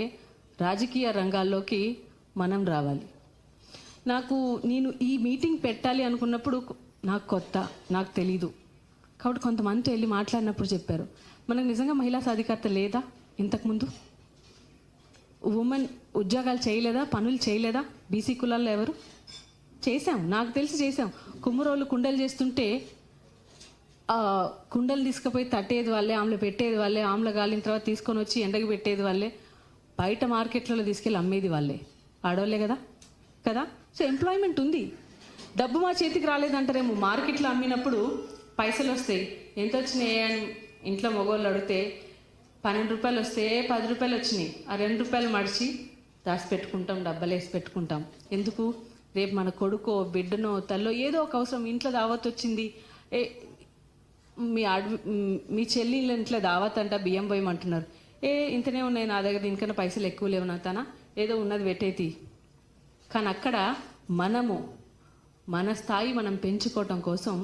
రాజకీయ రంగాల్లోకి మనం రావాలి. నేను ఈ మీటింగ్ పెట్టాలి అనుకున్నప్పుడు నాకు కొత్త, నాకు తెలీదు కాబట్టి కొంతమందితో వెళ్ళి మాట్లాడినప్పుడు చెప్పారు, మనకు నిజంగా మహిళా సాధికారత లేదా? ఇంతకుముందు ఉమెన్ ఉద్యోగాలు చేయలేదా, పనులు చేయలేదా? బీసీ కులాల్లో ఎవరు? చేశాం, నాకు తెలిసి చేశాం. కుమ్మరోళ్ళు కుండలు చేస్తుంటే కుండలు తీసుకుపోయి తట్టేది వాళ్ళే, ఆమెలు పెట్టేది వాళ్ళే, ఆమెలు గాలిన తర్వాత తీసుకొని వచ్చి ఎండకి పెట్టేది వాళ్ళే, బయట మార్కెట్లలో తీసుకెళ్ళి అమ్మేది వాళ్ళే, ఆడవాళ్ళే కదా. సో ఎంప్లాయ్మెంట్ ఉంది. డబ్బు మా చేతికి రాలేదంటారేమో, మార్కెట్లో అమ్మినప్పుడు పైసలు వస్తాయి, ఎంత వచ్చినాయి అని ఇంట్లో మగవాళ్ళు అడిగితే 12 రూపాయలు వస్తే 10 రూపాయలు వచ్చినాయి, ఆ 2 రూపాయలు మడిచి దాచిపెట్టుకుంటాం, డబ్బలేసి పెట్టుకుంటాం. ఎందుకు? రేపు మన కొడుకో, బిడ్డనో, తల్లో ఏదో ఒక అవసరం, ఇంట్లో దావత్ వచ్చింది, మీ చెల్లిళ్ళ ఇంట్లో దావత్ అంట, బియ్యం పోయమంటున్నారు, ఇంతనే ఉన్నాయి నా దగ్గర, దీనికన్నా పైసలు ఎక్కువ లేవు నా తన, ఏదో ఉన్నది పెట్టేది. కానీ అక్కడ మన స్థాయి మనం పెంచుకోవటం కోసం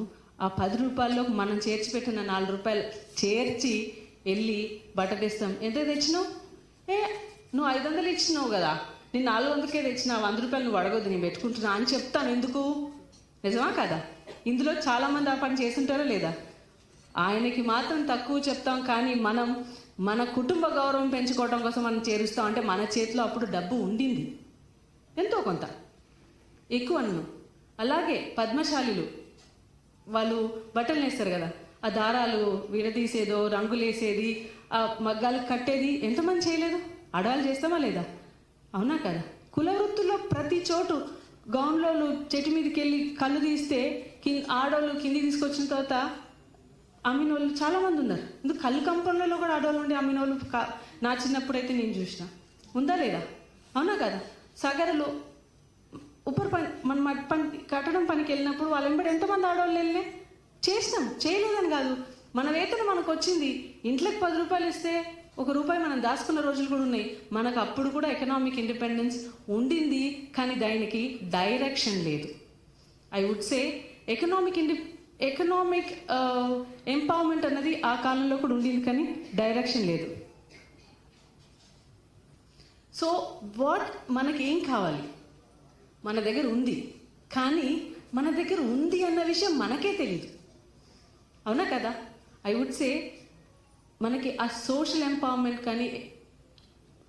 ఆ 10 రూపాయల్లో మనం చేర్చిపెట్టిన 4 రూపాయలు చేర్చి వెళ్ళి బట్ట తెస్తాం. ఎంత తెచ్చినావు? నువ్వు 500 ఇచ్చినావు కదా, నేను 400కే తెచ్చినా, 100 రూపాయలు నువ్వు అడగొద్దు, నేను పెట్టుకుంటున్నా అని చెప్తాను. ఎందుకు? నిజమా కదా? ఇందులో చాలామంది ఆ పని చేస్తుంటారో లేదా? ఆయనకి మాత్రం తక్కువ చెప్తాం, కానీ మన కుటుంబ గౌరవం పెంచుకోవడం కోసం మనం చేరుస్తాం. అంటే మన చేతిలో అప్పుడు డబ్బు ఉండింది, ఎంతో కొంత ఎక్కువ అన్ను. అలాగే పద్మశాలిలు వాళ్ళు బట్టలు నేస్తారు కదా, ఆ దారాలు విడదీసేదో, రంగులేసేది, ఆ మగ్గాలు కట్టేది ఎంతమంది చేయలేదు? ఆడవాళ్ళు చేస్తామా లేదా? అవునా కదా? కుల వృత్తుల్లో ప్రతి చోటు గౌన్లోళ్ళు చెట్టు మీదకి వెళ్ళి కళ్ళు తీస్తే ఆడవాళ్ళు కిందికి తీసుకొచ్చిన తర్వాత అమ్మినోళ్ళు చాలామంది ఉన్నారు. ఎందుకు కళ్ళు కంపౌండ్లలో కూడా ఆడవాళ్ళు ఉండి అమ్మినోళ్ళు నా చిన్నప్పుడైతే నేను చూసిన. ఉందా లేదా? అవునా కదా? సగరులు ఉప్పర్ పని, మన మట్టి పని కట్టడం పనికి వెళ్ళినప్పుడు వాళ్ళ వెంబడి ఎంతమంది ఆడవాళ్ళు వెళ్ళినాయి? చేసినాం, చేయలేదని కాదు. మన వేతనం మనకు వచ్చింది, ఇంట్లోకి 10 రూపాయలు ఇస్తే 1 రూపాయి మనం దాచుకున్న రోజులు కూడా ఉన్నాయి. మనకు అప్పుడు కూడా ఎకనామిక్ ఇండిపెండెన్స్ ఉండింది, కానీ దానికి డైరెక్షన్ లేదు. I would say economic empowerment అన్నది ఆ కాలంలో కూడా ఉండింది, కానీ డైరెక్షన్ లేదు. సో మనకి ఏం కావాలి? మన దగ్గర ఉంది, కానీ మన దగ్గర ఉంది అన్న విషయం మనకే తెలియదు. అవునా కదా? ఐ వుడ్ సే మనకి ఆ సోషల్ ఎంపవర్మెంట్ కానీ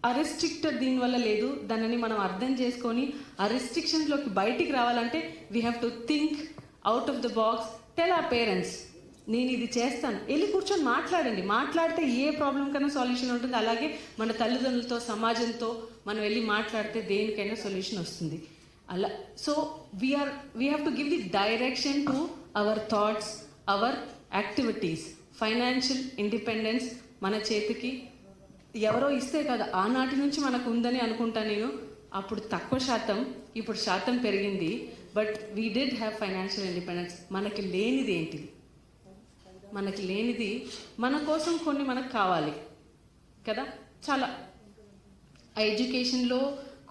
ఆ రెస్ట్రిక్టర్ దీనివల్ల లేదు. దానిని మనం అర్థం చేసుకొని ఆ రెస్ట్రిక్షన్స్లోకి బయటికి రావాలంటే we have to think out of the box. Tell ఆ పేరెంట్స్, నేను ఇది చేస్తాను, వెళ్ళి కూర్చొని మాట్లాడండి. మాట్లాడితే ఏ ప్రాబ్లం కన్నా సొల్యూషన్ ఉంటుంది. అలాగే మన తల్లిదండ్రులతో, సమాజంతో మనం వెళ్ళి మాట్లాడితే దేనికైనా సొల్యూషన్ వస్తుంది. అలా so we have to give the direction to our thoughts, our activities. Financial independence మన చేతికి ఎవరో ఇస్తే కదా, ఆనాటి నుంచి మనకు ఉందని అనుకుంటా నేను. అప్పుడు తక్కువ శాతం, ఇప్పుడు శాతం పెరిగింది. But we did have financial independence. మనకి లేనిది ఏంటిది? మనకి లేనిది మన కోసం కొన్ని మనకు కావాలి కదా. చాలా ఎడ్యుకేషన్లో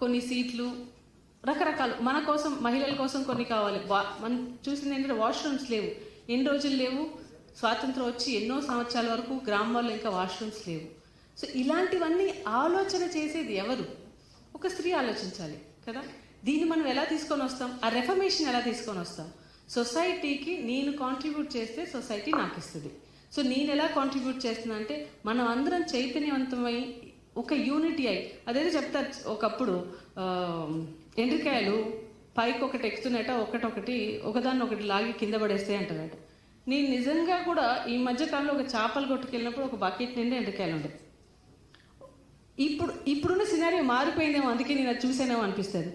కొన్ని సీట్లు రకరకాలు మన కోసం, మహిళల కోసం కొన్ని కావాలి. మనం చూసింది ఏంటంటే వాష్రూమ్స్ లేవు, ఎన్ని రోజులు లేవు. స్వాతంత్రం వచ్చి ఎన్నో సంవత్సరాల వరకు గ్రామాల్లో ఇంకా వాష్రూమ్స్ లేవు. సో ఇలాంటివన్నీ ఆలోచన చేసేది ఎవరు? ఒక స్త్రీ ఆలోచించాలి కదా. దీన్ని మనం ఎలా తీసుకొని వస్తాం? ఆ రెఫర్మేషన్ ఎలా తీసుకొని వస్తాం? సొసైటీకి నేను కాంట్రిబ్యూట్ చేస్తే సొసైటీ నాకు ఇస్తుంది. సో నేను ఎలా కాంట్రిబ్యూట్ చేస్తున్నా అంటే, మనం అందరం చైతన్యవంతమై ఒక యూనిటీ అయి, అదేదో చెప్తారు ఒకప్పుడు, ఎండ్రికాయలు పైకి ఒకటి ఎక్కుతున్నట, ఒకదాన్ని ఒకటి లాగి కింద పడేస్తే అంటారట. నేను నిజంగా కూడా ఈ మధ్యకాలంలో ఒక చేపలు కొట్టుకెళ్ళినప్పుడు ఒక బకెట్ నిండా ఎండ్రికాయలు ఉండే. ఇప్పుడున్న సినారియో మారిపోయిందేమో, అందుకే నేను అది చూసానేమో అనిపిస్తుంది.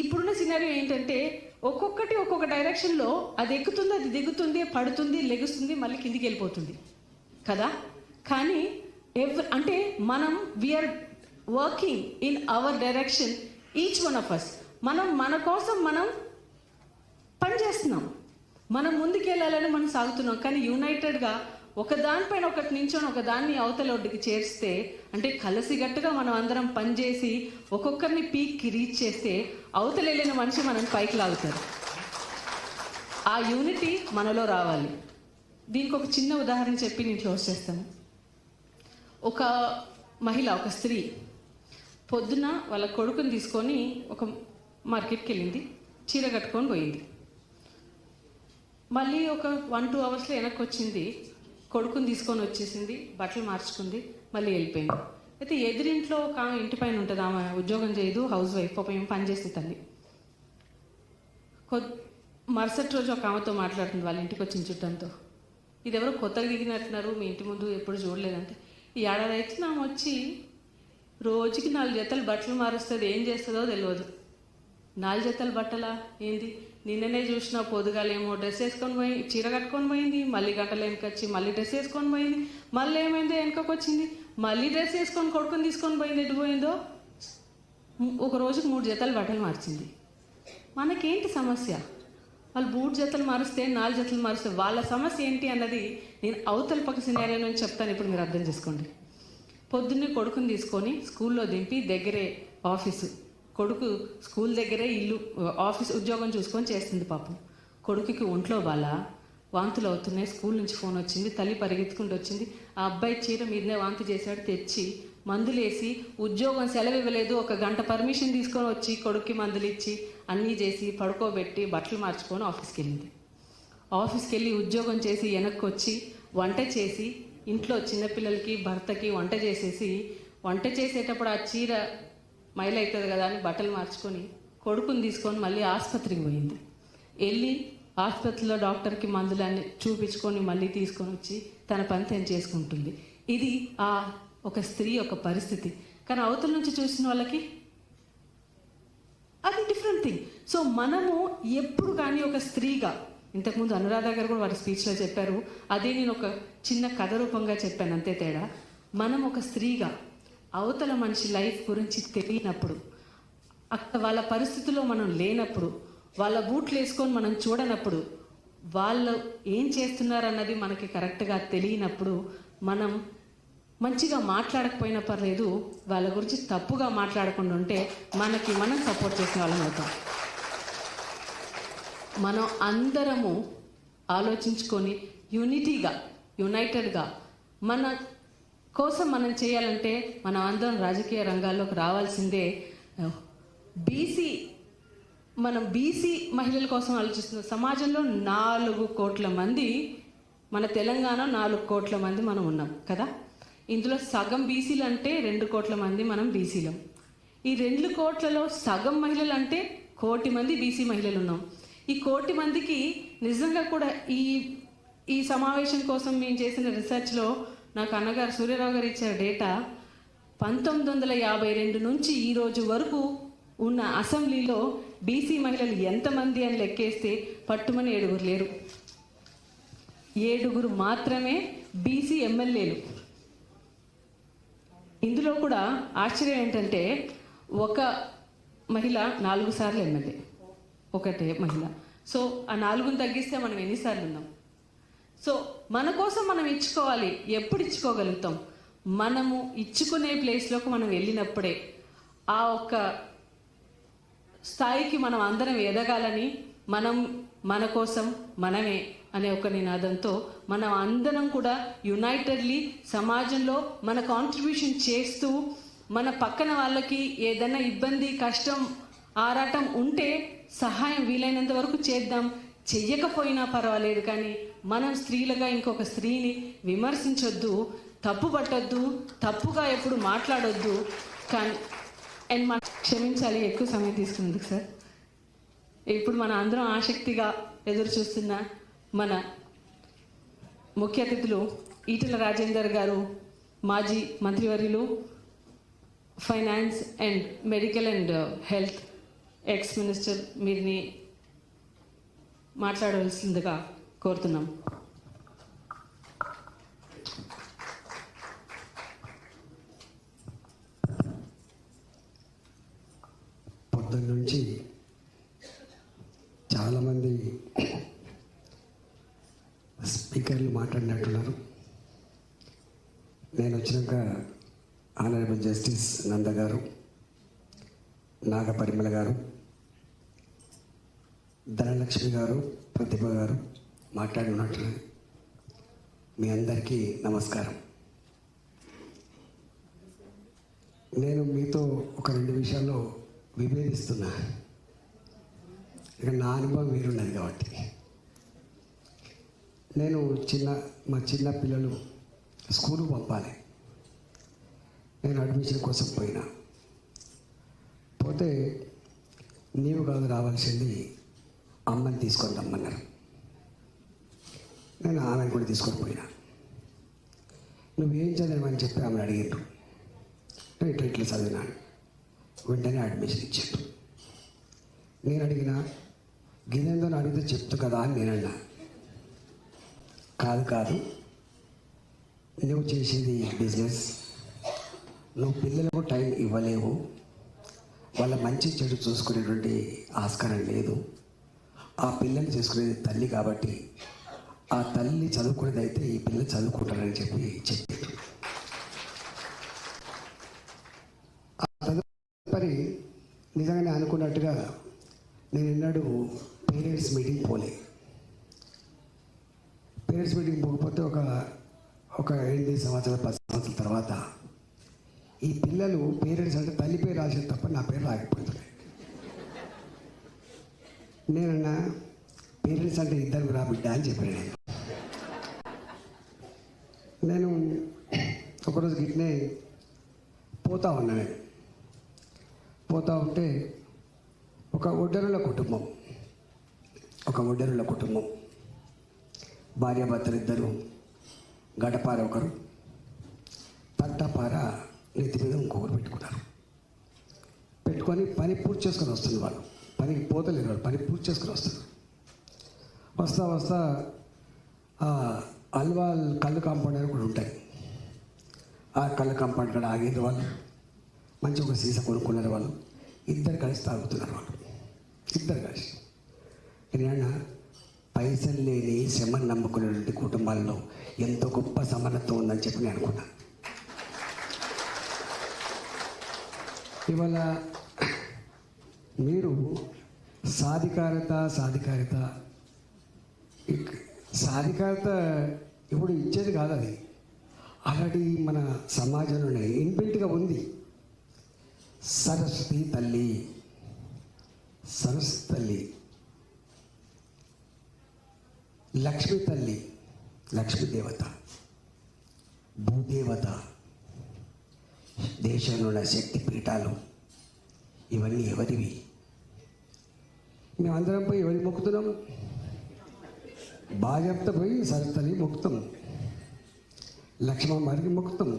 ఇప్పుడున్న సినారియో ఏంటంటే ఒక్కొక్కటి ఒక్కొక్క డైరెక్షన్లో అది ఎక్కుతుంది, అది దిగుతుంది, పడుతుంది, లెగుస్తుంది, మళ్ళీ కిందికి వెళ్ళిపోతుంది కదా. కానీ అంటే మనం we are working in our direction, each one of us. మనం మన కోసం మనం పనిచేస్తున్నాం, మనం ముందుకెళ్ళాలని మనం సాగుతున్నాం. కానీ యునైటెడ్గా ఒకదానిపైన ఒకటి నించొని ఒకదాన్ని అవతల ఒడ్డుకి చేస్తే, అంటే కలిసిగట్టుగా మనం అందరం పనిచేసి ఒక్కొక్కరిని పీక్కి రీచ్ చేస్తే అవతల వెళ్ళిన మనిషి మనం పైకి లాగుతారు. ఆ యూనిటీ మనలో రావాలి. దీనికి ఒక చిన్న ఉదాహరణ చెప్పి నేను క్లోజ్ చేస్తాను. ఒక మహిళ, ఒక స్త్రీ పొద్దున వాళ్ళ కొడుకుని తీసుకొని ఒక మార్కెట్కి వెళ్ళింది, చీర కట్టుకొని పోయింది. మళ్ళీ ఒక 1-2 అవర్స్లో వెనక్కి వచ్చింది, కొడుకుని తీసుకొని వచ్చేసింది, బట్టలు మార్చుకుంది, మళ్ళీ వెళ్ళిపోయింది. అయితే ఎదురింట్లో ఒక ఆమె ఇంటి పైన ఉంటుంది, ఆమె ఉద్యోగం చేయదు, హౌస్ వైఫ్, పాపం ఏం పని చేస్తుంది తల్లి. మరుసటి రోజు ఒక ఆమెతో మాట్లాడుతుంది వాళ్ళ ఇంటికి వచ్చిన చుట్టంతో. ఇది ఎవరో కొత్తగా దిగినట్టున్నారు, మీ ఇంటి ముందు ఎప్పుడు చూడలేదంటే. ఈ ఏడాది అయితే ఆమె వచ్చి రోజుకి 4 జతలు బట్టలు మారుస్తుంది, ఏం చేస్తుందో తెలియదు. 4 జతలు బట్టలా ఏంది? నిన్ననే చూసినా పొద్దుగాలేమో డ్రెస్ వేసుకొని పోయి చీర కట్టుకొని పోయింది, మళ్ళీ గంటలు వెనకొచ్చి మళ్ళీ డ్రెస్ వేసుకొని పోయింది, మళ్ళీ ఏమైందో వెనకకు వచ్చింది, మళ్ళీ డ్రెస్ వేసుకొని కొడుకుని తీసుకొని పోయింది. ఎటు పోయిందో? ఒక రోజుకి 3 జతలు బట్టలు మార్చింది. మనకేంటి సమస్య? వాళ్ళు 3 జతలు మారుస్తే 4 జతలు మారుస్తే వాళ్ళ సమస్య ఏంటి అన్నది నేను అవతల పక్క సినారియో నుంచి చెప్తాను, ఇప్పుడు మీరు అర్థం చేసుకోండి. పొద్దున్నే కొడుకుని తీసుకొని స్కూల్లో దింపి, దగ్గరే ఆఫీసు, కొడుకు స్కూల్ దగ్గరే ఇల్లు, ఆఫీస్ ఉద్యోగం చూసుకొని చేస్తుంది. పాపం కొడుకుకి ఒంట్లో వాంతులు అవుతున్నాయి, స్కూల్ నుంచి ఫోన్ వచ్చింది, తల్లి పరిగెత్తుకుంటూ వచ్చింది. ఆ అబ్బాయి చీర మీదనే వాంతి చేశాడు, తెచ్చి మందులేసి, ఉద్యోగం సెలవు ఇవ్వలేదు, 1 గంట పర్మిషన్ తీసుకొని వచ్చి కొడుక్కి మందులు ఇచ్చి అన్నీ చేసి పడుకోబెట్టి బట్టలు మార్చుకొని ఆఫీస్కి వెళ్ళింది. ఆఫీస్కి వెళ్ళి ఉద్యోగం చేసి వెనక్కి వచ్చి వంట చేసి, ఇంట్లో చిన్నపిల్లలకి భర్తకి వంట చేసేసి, వంట చేసేటప్పుడు ఆ చీర మైలు అవుతుంది కదా అని బట్టలు మార్చుకొని కొడుకుని తీసుకొని మళ్ళీ ఆసుపత్రికి పోయింది. వెళ్ళి ఆసుపత్రిలో డాక్టర్కి మందులన్నీ చూపించుకొని మళ్ళీ తీసుకొని వచ్చి తన పని తను చేసుకుంటుంది. ఇది ఒక స్త్రీ ఒక పరిస్థితి. కానీ అవతల నుంచి చూసిన వాళ్ళకి అది డిఫరెంట్ థింగ్. సో మనము ఎప్పుడు కానీ ఒక స్త్రీగా, ఇంతకుముందు అనురాధ గారు కూడా వారి స్పీచ్లో చెప్పారు, అదే నేను ఒక చిన్న కథ రూపంగా చెప్పాను, అంతే తేడా. మనం ఒక స్త్రీగా అవతల మనిషి లైఫ్ గురించి తెలియనప్పుడు, అక్కడ వాళ్ళ పరిస్థితుల్లో మనం లేనప్పుడు, వాళ్ళ బూట్లు వేసుకొని మనం చూడనప్పుడు, వాళ్ళు ఏం చేస్తున్నారు అన్నది మనకి కరెక్ట్గా తెలియనప్పుడు మనం మంచిగా మాట్లాడకపోయినా పర్లేదు, వాళ్ళ గురించి తప్పుగా మాట్లాడకుండా ఉంటే మనకి మనం సపోర్ట్ చేసిన వాళ్ళం అవుతాం. మనం అందరము ఆలోచించుకొని యునైటెడ్గా మన కోసం మనం చేయాలంటే మనం అందరం రాజకీయ రంగాల్లోకి రావాల్సిందే. మనం బీసీ మహిళల కోసం ఆలోచిస్తున్నాం. సమాజంలో 4 కోట్ల మంది, మన తెలంగాణ 4 కోట్ల మంది మనం ఉన్నాం కదా. ఇందులో సగం బీసీలు అంటే 2 కోట్ల మంది మనం బీసీలం. ఈ 2 కోట్లలో సగం మహిళలు అంటే 1 కోటి మంది బీసీ మహిళలు ఉన్నాం. ఈ 1 కోటి మందికి నిజంగా కూడా ఈ సమావేశం కోసం మేము చేసిన రీసెర్చ్లో నాకు అన్నగారు సూర్యరావు గారు ఇచ్చిన డేటా 1952 నుంచి ఈ రోజు వరకు ఉన్న అసెంబ్లీలో బీసీ మహిళలు ఎంతమంది అని లెక్కేస్తే పట్టుమని 7 లేరు. 7 మాత్రమే బీసీ ఎమ్మెల్యేలు. ఇందులో కూడా ఆశ్చర్యం ఏంటంటే ఒక మహిళ 4 సార్లు ఎమ్మెల్యే, ఒకటే మహిళ. సో ఆ 4ని తగ్గిస్తే మనం ఎన్నిసార్లు ఉన్నాం? సో మన కోసం మనం ఇచ్చుకోవాలి. ఎప్పుడు ఇచ్చుకోగలుగుతాం? మనము ఇచ్చుకునే ప్లేస్లోకి మనం వెళ్ళినప్పుడే. ఆ ఒక్క స్థాయికి మనం అందరం ఎదగాలని, మన కోసం మనమే అనే ఒక నినాదంతో మనం అందరం కూడా యునైటెడ్లీ సమాజంలో మన కాంట్రిబ్యూషన్ చేస్తూ, మన పక్కన వాళ్ళకి ఏదైనా ఇబ్బంది, కష్టం, ఆరాటం ఉంటే సహాయం వీలైనంత వరకు చేద్దాం. చెయ్యకపోయినా పర్వాలేదు, కానీ మనం స్త్రీలుగా ఇంకొక స్త్రీని విమర్శించొద్దు, తప్పు పట్టొద్దు, తప్పుగా ఎప్పుడు మాట్లాడొద్దు. కానీ క్షమించాలి ఎక్కువ సమయం తీసుకున్నందుకు సార్. ఇప్పుడు మన అందరం ఆసక్తిగా ఎదురు చూస్తున్న మన ముఖ్య అతిథులు ఈటల రాజేందర్ గారు, మాజీ మంత్రివర్యులు, finance and medical and health ex minister, మీరిని మాట్లాడవలసిందిగా కోరుతున్నాం. పొద్దున్న నుంచి చాలామంది స్పీకర్లు మాట్లాడినట్టున్నారు. నేను వచ్చినాక ఆనరబుల్ జస్టిస్ నంద గారు, నాగ పరిమళ గారు, ధనలక్ష్మి గారు, ప్రతిభ గారు మాట్లాడినట్లు. మీ అందరికీ నమస్కారం. నేను మీతో ఒక 2 విషయాల్లో విభేదిస్తున్నా. ఇక నా అనుభవం వేరున్నది కాబట్టి. నేను మా చిన్న పిల్లలు స్కూలు పంపాలి. నేను అడ్మిషన్ కోసం పోతే నీవు కాదు రావాల్సింది, అమ్మని తీసుకొని రమ్మన్నారు. నేను ఆమెను కూడా తీసుకొని పోయినా. నువ్వేం చదివామని చెప్పి ఆమెను అడిగారు. నేను ఇట్లా చదివినాను. వెంటనే అడ్మిషన్ ఇచ్చాడు. నేను అడిగిన గిదేందో అడిగితే చెప్తూ కదా అని నేనన్నా. కాదు, నువ్వు చేసేది బిజినెస్, నువ్వు పిల్లలకు టైం ఇవ్వలేవు, వాళ్ళ మంచి చెడు చూసుకునేటువంటి ఆస్కారం లేదు. ఆ పిల్లలు చేసుకునేది తల్లి కాబట్టి ఆ తల్లి చదువుకునేది అయితే ఈ పిల్లలు చదువుకుంటారని చెప్పారు. తదుపరి నిజంగానే అనుకున్నట్టుగా నేను ఎన్నడూ పేరెంట్స్ మీటింగ్ పోలే. పేరెంట్స్ మీటింగ్ పోకపోతే ఒక 8 సంవత్సరాలు 10 సంవత్సరాల తర్వాత ఈ పిల్లలు పేరెంట్స్ అంటే తల్లి పేరు రాసేది తప్ప నా పేరు రాకపోతుంది. నేనన్నా పేరెంట్స్ అంటే 2 రా బిడ్డ అని చెప్పాను. నేను ఒకరోజు గిట్నే పోతా ఉన్నాను. పోతా ఉంటే ఒక ఒడ్డరుల కుటుంబం, భార్యాభర్తలు 2, గడపార ఒకరు, తట్టపార నెత్తి మీద ఇంకొకరు పెట్టుకొని పని పూర్తి చేసుకొని వస్తుంది. వాళ్ళు పనికి పోతలేరు, వాళ్ళు పని పూర్తి చేసుకొని వస్తారు. వస్తా అల్వాల్ కళ్ళు కాంపౌండ్ అని కూడా ఉంటాయి. ఆ కళ్ళు కాంపౌండ్ కూడా ఆగేది వాళ్ళు. మంచి ఒక సీసా కొనుక్కున్నారు వాళ్ళు. 2 కలిసి తాగుతున్నారు వాళ్ళు. 2 కలిసి. నేను పైసలు లేని శ్రమను నమ్ముకునేటువంటి కుటుంబాల్లో ఎంతో గొప్ప సమానత్వం ఉందని చెప్పి నేను అనుకున్నాను. ఇవాళ మీరు సాధికారత ఇప్పుడు ఇచ్చేది కాదు, అది ఆల్రెడీ మన సమాజంలోనే ఇన్బిల్ట్గా ఉంది. సరస్వతి తల్లి, లక్ష్మీ తల్లి, లక్ష్మీదేవత, భూదేవత, దేశంలో ఉన్న శక్తి పీఠాలు, ఇవన్నీ ఎవరివి? మేమందరం పోయి ఎవరికి మొక్కుతున్నాం? భాజప్త పోయి సరస్వతి మొక్కుతాం, లక్ష్మమ్మకి మొక్కుతాం,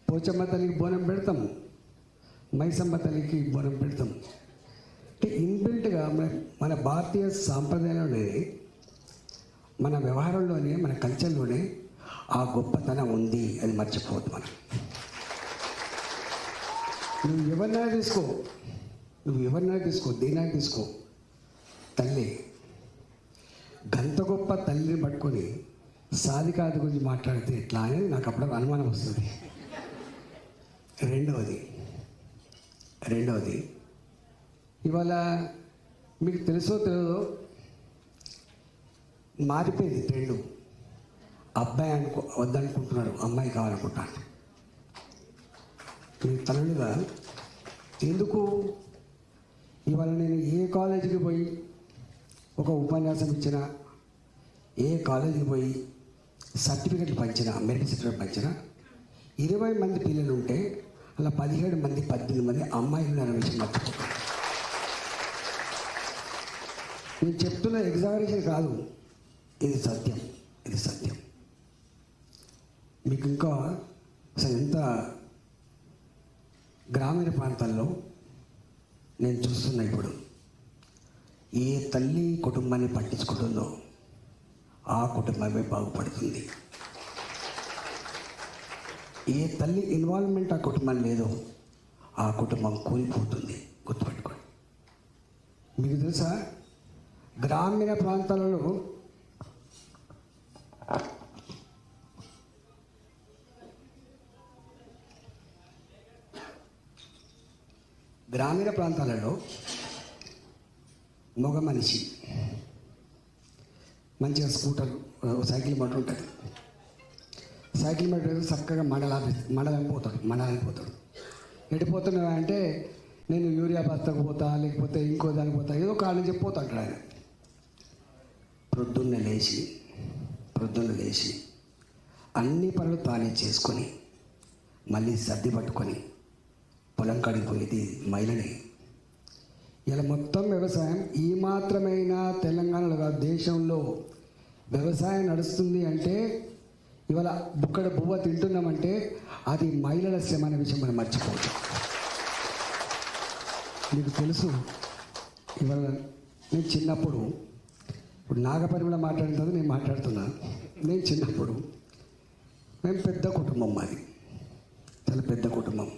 పోచమ్మ తల్లికి బోనం పెడతాం, మైసమ్మ తల్లికి బోనం పెడతాం. అంటే ఇన్బిల్ట్గా మన భారతీయ సాంప్రదాయంలోనే, మన వ్యవహారంలోనే, మన కల్చర్లోనే ఆ గొప్పతనం ఉంది. అది మర్చిపోవద్దు మనం. నువ్వు ఎవరినైనా తీసుకో, దేనైనా తీసుకో, తల్లి గంత గొప్ప తల్లిని పట్టుకొని సాధికారత గురించి మాట్లాడితే ఎట్లా అనేది నాకు అప్పుడు అనుమానం వస్తుంది. రెండవది ఇవాళ మీకు తెలుసో తెలియదో మారిపోయింది ట్రెండు. అబ్బాయి వద్దనుకుంటున్నాడు, అమ్మాయి కావాలనుకుంటాను. మీ తల్లులుగా ఎందుకు ఇవాళ నేను ఏ కాలేజీకి పోయి ఒక ఉపన్యాసం ఇచ్చినా, ఏ కాలేజీకి పోయి సర్టిఫికెట్లు పంచినా, మెరిట్ సర్టిఫికెట్ పంచినా 20 మంది పిల్లలు ఉంటే అలా 17 మంది 18 మంది అమ్మాయిలు ఉన్నారనే విషయం మర్చిపోతాను. నేను చెప్తున్న ఎగ్జాగరేషన్ కాదు, ఇది సత్యం. మీకు ఇంకా అసలు ఎంత గ్రామీణ ప్రాంతాల్లో నేను చూస్తున్నా, ఇప్పుడు ఏ తల్లి కుటుంబాన్ని పట్టించుకుంటుందో ఆ కుటుంబమే బాగుపడుతుంది. ఏ తల్లి ఇన్వాల్వ్మెంట్ ఆ కుటుంబం లేదో ఆ కుటుంబం కూలిపోతుంది. గుర్తుపెట్టుకోండి. మీకు తెలుసా, గ్రామీణ ప్రాంతాలలో మగ మనిషి మంచిగా స్కూటర్, సైకిల్ మోటార్ ఉంటుంది. సైకిల్ మోటార్ చక్కగా మండలానికి ఎడిపోతున్నావు అంటే నేను యూరియా బస్తకు పోతా, లేకపోతే ఇంకో దానికి పోతా, ఏదో కారణం చెప్పిపోతా అంటాడు ఆయన. ప్రొద్దున్న లేచి అన్ని పనులు తానే చేసుకొని మళ్ళీ సర్ది పట్టుకొని పొలం కాడికి పోయేది మహిళనే. ఇలా మొత్తం వ్యవసాయం ఈ మాత్రమైనా తెలంగాణలో కాదు, దేశంలో వ్యవసాయం నడుస్తుంది అంటే, ఇవాళ బుక్కడ బువ్వ తింటున్నామంటే అది మహిళల శ్రమ అనే విషయం మనం మర్చిపోతాం. మీకు తెలుసు, ఇవాళ నేను చిన్నప్పుడు, ఇప్పుడు నాగపరిమళ మాట్లాడిన తర్వాత నేను మాట్లాడుతున్నాను. నేను చిన్నప్పుడు మేము పెద్ద కుటుంబం, మాది చాలా పెద్ద కుటుంబం.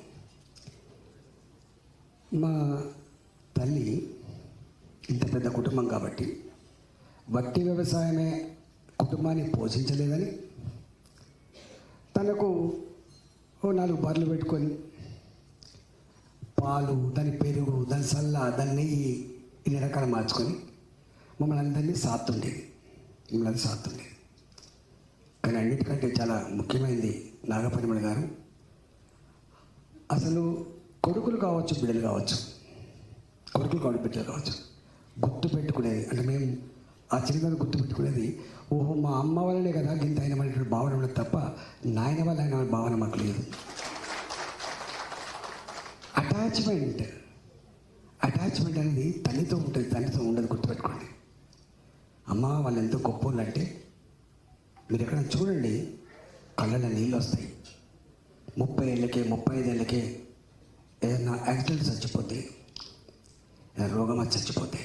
మా తల్లి ఇంత పెద్ద కుటుంబం కాబట్టి వట్టి వ్యవసాయమే కుటుంబాన్ని పోషించలేదని తనకు 4 బర్రెలు పెట్టుకొని పాలు, దాని పెరుగు, దాని సల్ల, దాని నెయ్యి ఇన్ని రకాలు మార్చుకొని మమ్మల్ని అందరినీ సాత్తుండేది. కానీ అన్నిటికంటే చాలా ముఖ్యమైనది నాగపరిమళ గారు, అసలు కొడుకులు కావచ్చు, బిడ్డలు కావచ్చు, గుర్తు పెట్టుకునేది. అంటే మేము ఆ చిన్నదాన్ని గుర్తు పెట్టుకునేది, ఓహో మా అమ్మ వల్లనే కదా గింత అయిన అనేటువంటి భావన ఉండదు తప్ప నాయన వల్ల అయిన భావన మాకు లేదు. అటాచ్మెంట్ అనేది తల్లితో ఉంటుంది, తండ్రితో ఉండదు. గుర్తుపెట్టుకోండి. అమ్మ వాళ్ళు ఎంతో గొప్పవాళ్ళు అంటే మీరు ఎక్కడ చూడండి, కళ్ళలో నీళ్ళు వస్తాయి. 30 ఏళ్ళకే 35 ఏళ్ళకే ఏదైనా యాక్సిడెంట్ చచ్చిపోతే, ఏదైనా రోగం వచ్చి చచ్చిపోతే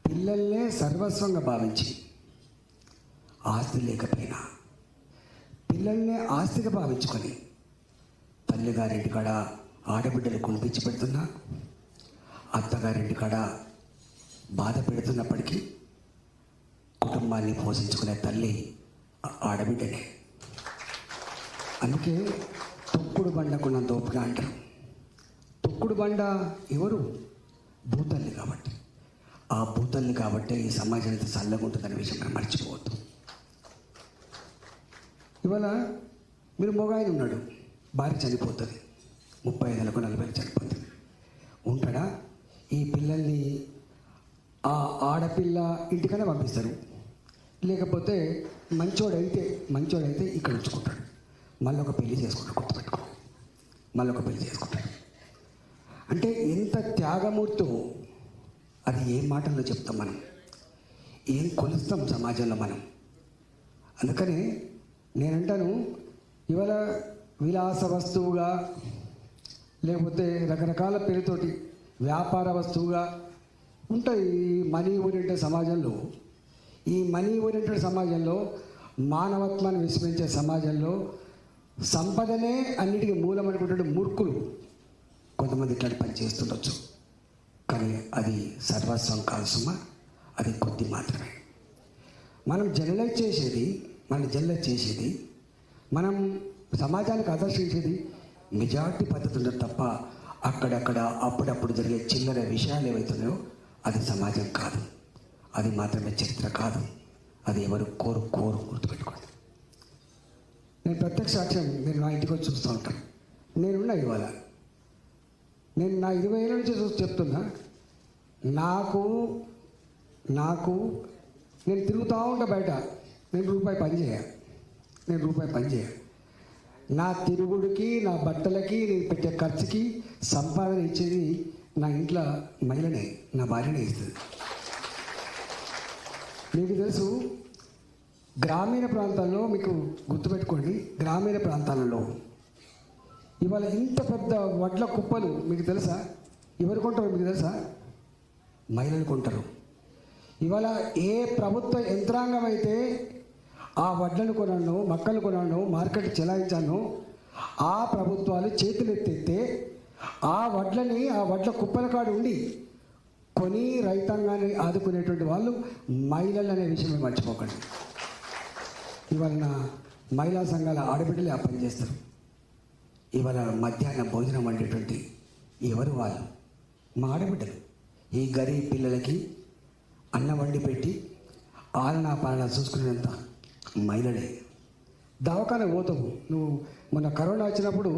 పిల్లల్నే సర్వస్వంగా భావించి, ఆస్తి లేకపోయినా పిల్లల్నే ఆస్తిగా భావించుకొని తల్లిగారింటి కాడ ఆడబిడ్డలు కునిపించి పెడుతున్నా, అత్తగారింటి కాడ బాధ పెడుతున్నప్పటికీ కుటుంబాన్ని పోషించుకునే తల్లి ఆడబిడ్డనే. అందుకే తొక్కుడు బండకున్న దోపుగా అంటారు. తొక్కుడు బండ ఎవరు? భూతల్లి కాబట్టి. ఆ భూతల్ని కాబట్టి ఈ సమాజం అయితే చల్లగా ఉంటుందనే విషయం మనం మర్చిపోవద్దు. ఇవాళ మీరు మొగాయన ఉన్నాడు, భార్య చనిపోతుంది, 35 ఏళ్ళకు 40 ఏళ్ళకు చనిపోతుంది. ఉంటాడా? ఈ పిల్లల్ని ఆ ఆడపిల్ల ఇంటికనే పంపిస్తారు. లేకపోతే మంచోడైతే ఇక్కడ ఉంచుకుంటాడు. మళ్ళీ ఒక పెళ్లి చేసుకుంటాడు. గుర్తుపెట్టుకో, మళ్ళీ ఒక పెళ్లి చేసుకుంటాడు. అంటే ఎంత త్యాగమూర్తో అది ఏ మాటల్లో చెప్తాం మనం, ఏం కొలుస్తాం సమాజంలో మనం. అందుకనే నేనంటాను, ఇవాళ విలాస వస్తువుగా లేకపోతే రకరకాల పేరుతోటి వ్యాపార వస్తువుగా ఉంటాయి ఈ మనీ ఓరియంటెడ్ సమాజంలో. ఈ మనీ ఓరియంటెడ్ సమాజంలో, మానవత్వాన్ని విస్మరించే సమాజంలో సంపదనే అన్నిటికీ మూలం అనుకుంటే మూర్ఖులు కొంతమంది ఇట్లాంటి పని చేస్తుండొచ్చు. కానీ అది సర్వస్వం కాదు సుమా, అది కొద్ది మాత్రమే. మనం జనరలైజ్ చేసేది మనం సమాజానికి ఆదర్శించేది మెజారిటీ పద్ధతి ఉండదు తప్ప అక్కడక్కడ అప్పుడప్పుడు జరిగే చిల్లర విషయాలు ఏవైతున్నాయో అది సమాజం కాదు, అది మాత్రమే చరిత్ర కాదు, అది ఎవరు కోరు గుర్తుపెట్టుకోండి. నేను ప్రత్యక్ష సాక్ష్యం, మీరు నా ఇంటికి వచ్చి చూస్తూ ఉంటాను. నేనున్నా ఇవాళ, నేను నా 20 ఏళ్ళ నుంచి చూసి చెప్తున్నా, నాకు నేను తిరుగుతూ ఉంటా బయట, నేను రూపాయి పని చేయ. నా తిరుగుడికి, నా బట్టలకి, నేను పెట్టే ఖర్చుకి సంపాదన ఇచ్చేది నా ఇంట్లో మహిళనే, నా భార్యనే ఇస్తుంది. మీకు తెలుసు, గ్రామీణ ప్రాంతాల్లో, మీకు గుర్తుపెట్టుకోండి, గ్రామీణ ప్రాంతాలలో ఇవాళ ఇంత పెద్ద వడ్ల కుప్పలు మీకు తెలుసా? ఎవరు కొంటారు మీకు తెలుసా? మహిళలు కొంటారు. ఇవాళ ఏ ప్రభుత్వ యంత్రాంగం అయితే ఆ వడ్లను కొనను, మక్కలు కొనను, మార్కెట్ చెలాయించాను, ఆ ప్రభుత్వాలు చేతులు ఎత్తెత్తే ఆ వడ్ల కుప్పల కాడు ఉండి కొని రైతాంగాన్ని ఆదుకునేటువంటి వాళ్ళు మహిళలు అనే విషయమే మర్చిపోకండి. ఇవాళ నా మహిళా సంఘాల ఆడబిడ్డలే ఆ పని చేస్తారు. ఇవాళ మధ్యాహ్న భోజనం వండేటువంటి ఎవరు? వాళ్ళు మా ఆడబిడ్డలు. ఈ గరీబ్ పిల్లలకి అన్నం వండి పెట్టి ఆలనా పాలన చూసుకునేంత మహిళలే. దవాఖాన పోతావు నువ్వు. మొన్న కరోనా వచ్చినప్పుడు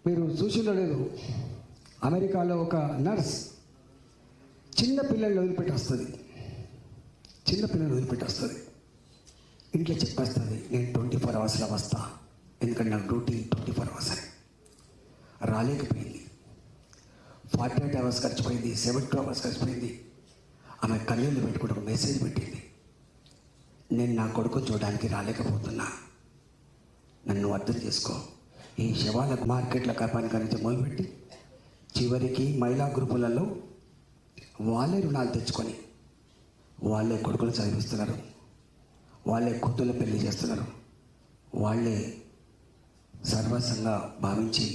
మీరు చూసిందో లేదు, అమెరికాలో ఒక నర్స్ చిన్న పిల్లల్ని వదిలిపెట్టి వస్తుంది. ఇంట్లో చెప్పేస్తుంది, నేను 24 అవర్స్లో వస్తా, ఎందుకంటే నాకు డ్యూటీ 24 అవర్స్ అని. రాలేకపోయింది. 48 అవర్స్ ఖర్చుపోయింది, 72 అవర్స్ ఖర్చుపోయింది. ఆమె కన్నీళ్ళు పెట్టుకుంటూ ఒక మెసేజ్ పెట్టింది, నేను నా కొడుకు చూడడానికి రాలేకపోతున్నా, నన్ను అర్థం చేసుకో. ఈ శవాల మార్కెట్ల కపానికి అనేది మొదలుపెట్టి చివరికి మహిళా గ్రూపులలో వాళ్ళే రుణాలు తెచ్చుకొని వాళ్ళే కొడుకులు చదివిస్తున్నారు, వాళ్ళే కూతుళ్ళ పెళ్లి చేస్తున్నారు, వాళ్ళే సర్వస్వంగా భావించి,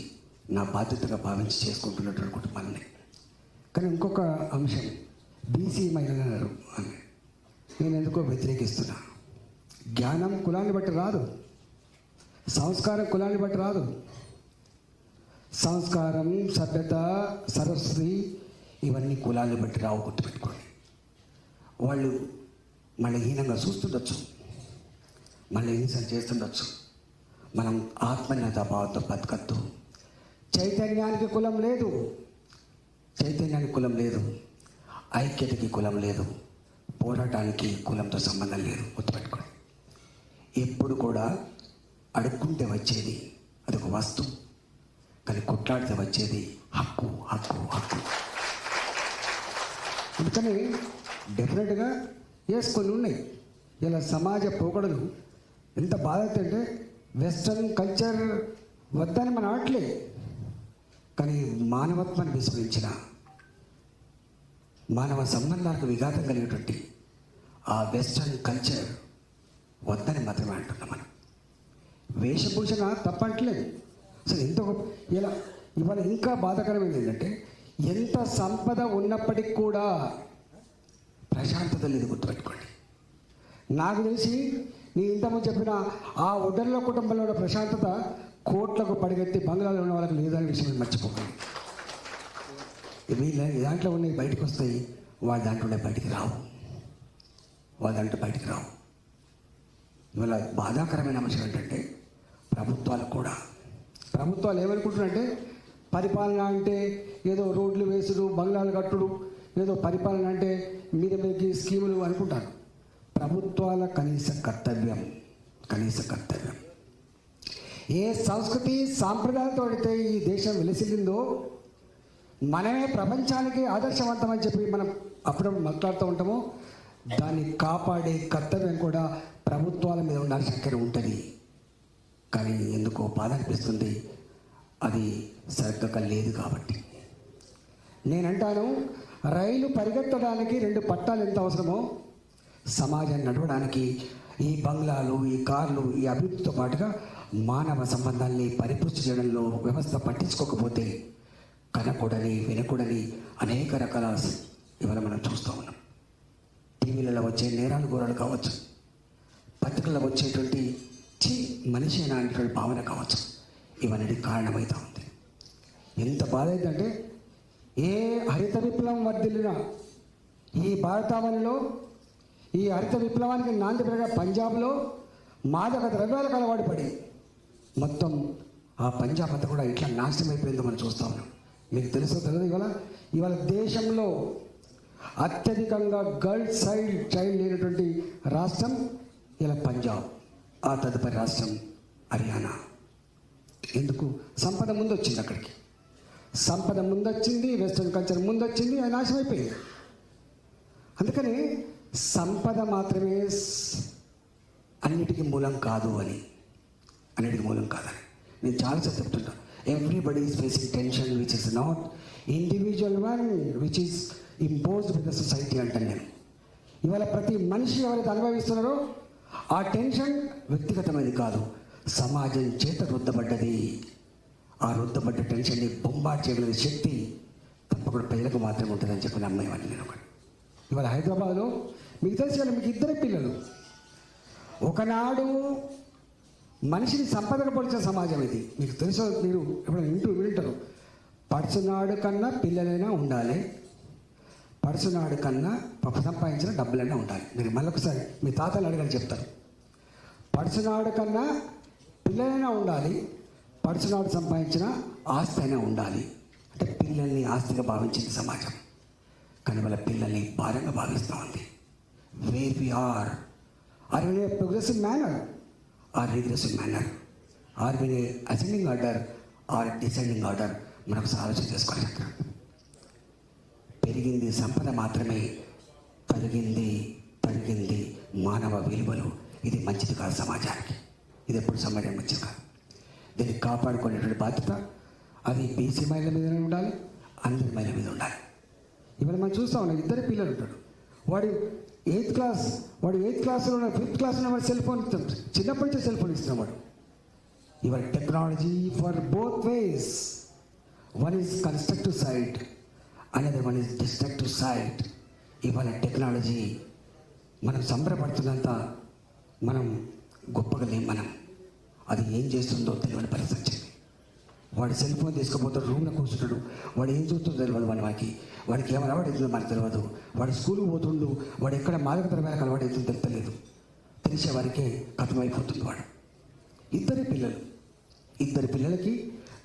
నా బాధ్యతగా భావించి చేసుకుంటున్నటువంటి కుటుంబాలని. కానీ ఇంకొక అంశం, బీసీ మహిళలు అని నేను ఎందుకో వ్యతిరేకిస్తున్నా. జ్ఞానం కులాన్ని బట్టి రాదు, సంస్కారం కులాన్ని బట్టి రాదు. సంస్కారం, సభ్యత, సరస్వతి ఇవన్నీ కులాన్ని బట్టి రావు, గుర్తుపెట్టుకోండి. వాళ్ళు మళ్ళీ హీనంగా చూస్తుండొచ్చు, మళ్ళీ హింసలు చేస్తుండొచ్చు. మనం ఆత్మన్యత భావంతో బతకద్దు. చైతన్యానికి కులం లేదు, ఐక్యతకి కులం లేదు, పోరాటానికి కులంతో సంబంధం లేదు, గుర్తుపెట్టుకోండి. ఎప్పుడు కూడా అడుక్కుంటే వచ్చేది అదొక వస్తువు, కానీ కొట్లాడితే వచ్చేది హక్కు. అందుకని డెఫినెట్గా కొన్ని ఉన్నాయి. ఇలా సమాజ పోకడలు ఎంత బాధ అంటే వెస్ట్రన్ కల్చర్ వద్దని మన ఆటలే, కానీ మానవత్వాన్ని విస్మరించిన, మానవ సంబంధాలకు విఘాతం కలిగేటువంటి ఆ వెస్ట్రన్ కల్చర్ వద్దని మాత్రమే అంటున్నాం మనం. వేషభూషణ తప్పంటలేదు. అసలు ఎంత ఇవాళ ఇంకా బాధాకరమైనది ఏంటంటే, ఎంత సంపద ఉన్నప్పటికీ కూడా ప్రశాంతత లేదు, గుర్తుపెట్టుకోండి. నాకు తెలిసి నీ ఇంతకుముందు చెప్పిన ఆ ఒడ్డర్ల కుటుంబంలో ఉన్న ప్రశాంతత కోట్లకు పడిగెత్తి బంగ్లాలో ఉన్న వాళ్ళకి లేదనే విషయం మర్చిపోకండి. వీళ్ళ దాంట్లో ఉన్నాయి బయటకు వస్తాయి, వాళ్ళ దాంట్లో బయటికి రావు, వాళ్ళ దాంట్లో బయటికి రావు. ఇవాళ బాధాకరమైన అంశం ఏంటంటే ప్రభుత్వాలు ఏమనుకుంటున్నారంటే పరిపాలన అంటే ఏదో రోడ్లు వేసుడు, బంగ్లాలు కట్టుడు, ఏదో పరిపాలన అంటే మీదకి స్కీములు అనుకుంటారు. ప్రభుత్వాల కనీస కర్తవ్యం ఏ సంస్కృతి సాంప్రదాయాలతో అయితే ఈ దేశం వెలిసిల్లిందో, మనమే ప్రపంచానికి ఆదర్శవంతమని చెప్పి మనం అప్పుడప్పుడు మాట్లాడుతూ ఉంటామో, దాన్ని కాపాడే కర్తవ్యం కూడా ప్రభుత్వాల మీద ఉండాల్సిన చక్కెర ఉంటుంది. కానీ ఎందుకో బాధ అనిపిస్తుంది, అది సరిగ్గా లేదు. కాబట్టి నేనంటాను, రైలు పరిగెత్తడానికి 2 పట్టాలు ఎంత అవసరమో, సమాజాన్ని నడవడానికి ఈ బంగ్లాలు, ఈ కార్లు, ఈ అభివృద్ధితో పాటుగా మానవ సంబంధాల్ని పరిపుష్టి చేయడంలో వ్యవస్థ పట్టించుకోకపోతే కనకూడని వినకూడని అనేక రకాల ఇవాళ మనం చూస్తూ ఉన్నాం. టీవీలలో వచ్చే నేరాలు ఘోరాలు కావచ్చు, పత్రికల్లో వచ్చేటువంటి మనిషి అనేటువంటి భావన కావచ్చు, ఇవన్నీ కారణమవుతూ ఉంది. ఎంత బాధ అయిందంటే, ఏ హరిత విప్లవం వర్ధిల్లిన ఈ భారతావనిలో, ఈ హరిత విప్లవానికి నాంది పడగా పంజాబ్లో మాదక ద్రవ్యాలకు అలవాటు పడి మొత్తం ఆ పంజాబ్ అంతా కూడా ఇట్లా నాశనం అయిపోయిందో మనం చూస్తూ ఉన్నాం. మీకు తెలుసో తెలియదు, ఇవాళ దేశంలో అత్యధికంగా గర్ల్ చైల్డ్ లేనటువంటి రాష్ట్రం ఇలా పంజాబ్, ఆ తదుపరి రాష్ట్రం హర్యానా. ఎందుకు? సంపద ముందు వచ్చింది, అక్కడికి సంపద ముందొచ్చింది, వెస్ట్రన్ కల్చర్ ముందొచ్చింది, అది నాశనం అయిపోయింది. అందుకని సంపద మాత్రమే అన్నిటికీ మూలం కాదు అని నేను చాలాసార్లు చెప్తుంటాను. Everybody is facing tension which is not individual one, which is imposed by the society అంటాను నేను. ఇవాళ ప్రతి మనిషి ఎవరైతే అనుభవిస్తున్నారో ఆ టెన్షన్ వ్యక్తిగతమైనది కాదు, సమాజం చేత రుద్దబడ్డది. ఆ రుద్దబడ్డ టెన్షన్ని బొంబాటు చేయగలిగే శక్తి తప్పకుండా ప్రజలకు మాత్రమే ఉంటుందని చెప్పిన అమ్మాయి నేను ఒకటి. ఇవాళ హైదరాబాద్లో మీకు తెలిసి మీకు 2 పిల్లలు. ఒకనాడు మనిషిని సంపదకు పొడిచిన సమాజం ఇది. మీకు తెలుసో, మీరు ఎప్పుడైనా వింటారు, పడుచునాడు కన్నా పిల్లలైనా ఉండాలి, పడుచునాడు కన్నా సంపాదించిన డబ్బులైనా ఉండాలి. మీరు మళ్ళొకసారి మీ తాతలు అడగని చెప్తారు. పడుచునాడు కన్నా పిల్లలైనా ఉండాలి, పడుచునాడు సంపాదించిన ఆస్తి అయినా ఉండాలి. అంటే పిల్లల్ని ఆస్తిగా భావించింది సమాజం, కానీ వాళ్ళ పిల్లల్ని భారంగా భావిస్తూ ఉంది. Where we are in a progressive manner or regressive manner, or in a ascending order or descending order, మనకు ఆలోచన చేసుకోవాలి. పెరిగింది సంపద మాత్రమే, తరిగింది మానవ విలువలు. ఇది మంచిది కాదు సమాజానికి, ఇది ఎప్పుడు సమాజం మంచిది కాదు. దీన్ని కాపాడుకునేటువంటి బాధ్యత అది బీసీ మహిళల మీదనే ఉండాలి, అందరి మహిళల మీద ఉండాలి. ఇవాళ మనం చూస్తూ ఉన్నాం, 2 పిల్లలు ఉంటాడు, వాడు 8th క్లాస్లో ఉన్న 5th క్లాస్లో వాడు సెల్ ఫోన్ ఇస్తాం, చిన్నప్పటి నుంచే సెల్ ఫోన్ ఇస్తున్నాం వాడు. ఇవాళ technology for both ways, one is constructive side, another one is destructive side. ఇవాళ టెక్నాలజీ మనం సంబరపడుతున్నంత మనం గొప్పగా లేం. మనం అది ఏం చేస్తుందో తెలియని పరిస్థితి వచ్చింది. వాడు సెల్ ఫోన్ తీసుకుపోతాడు, రూమ్లో కూర్చుంటాడు, వాడు ఏం చూస్తుందో తెలియదు వాడికి ఏమైనా అలవాటు అవుతుందో మనకు తెలియదు. వాడు స్కూల్కి పోతుండు, వాడు ఎక్కడ మాదక ద్రవ్యాలకు అలవాటు అవుతుందో తెలియదు. తెలిసే వారికే కథమైపోతుంది వాడు. 2 పిల్లలకి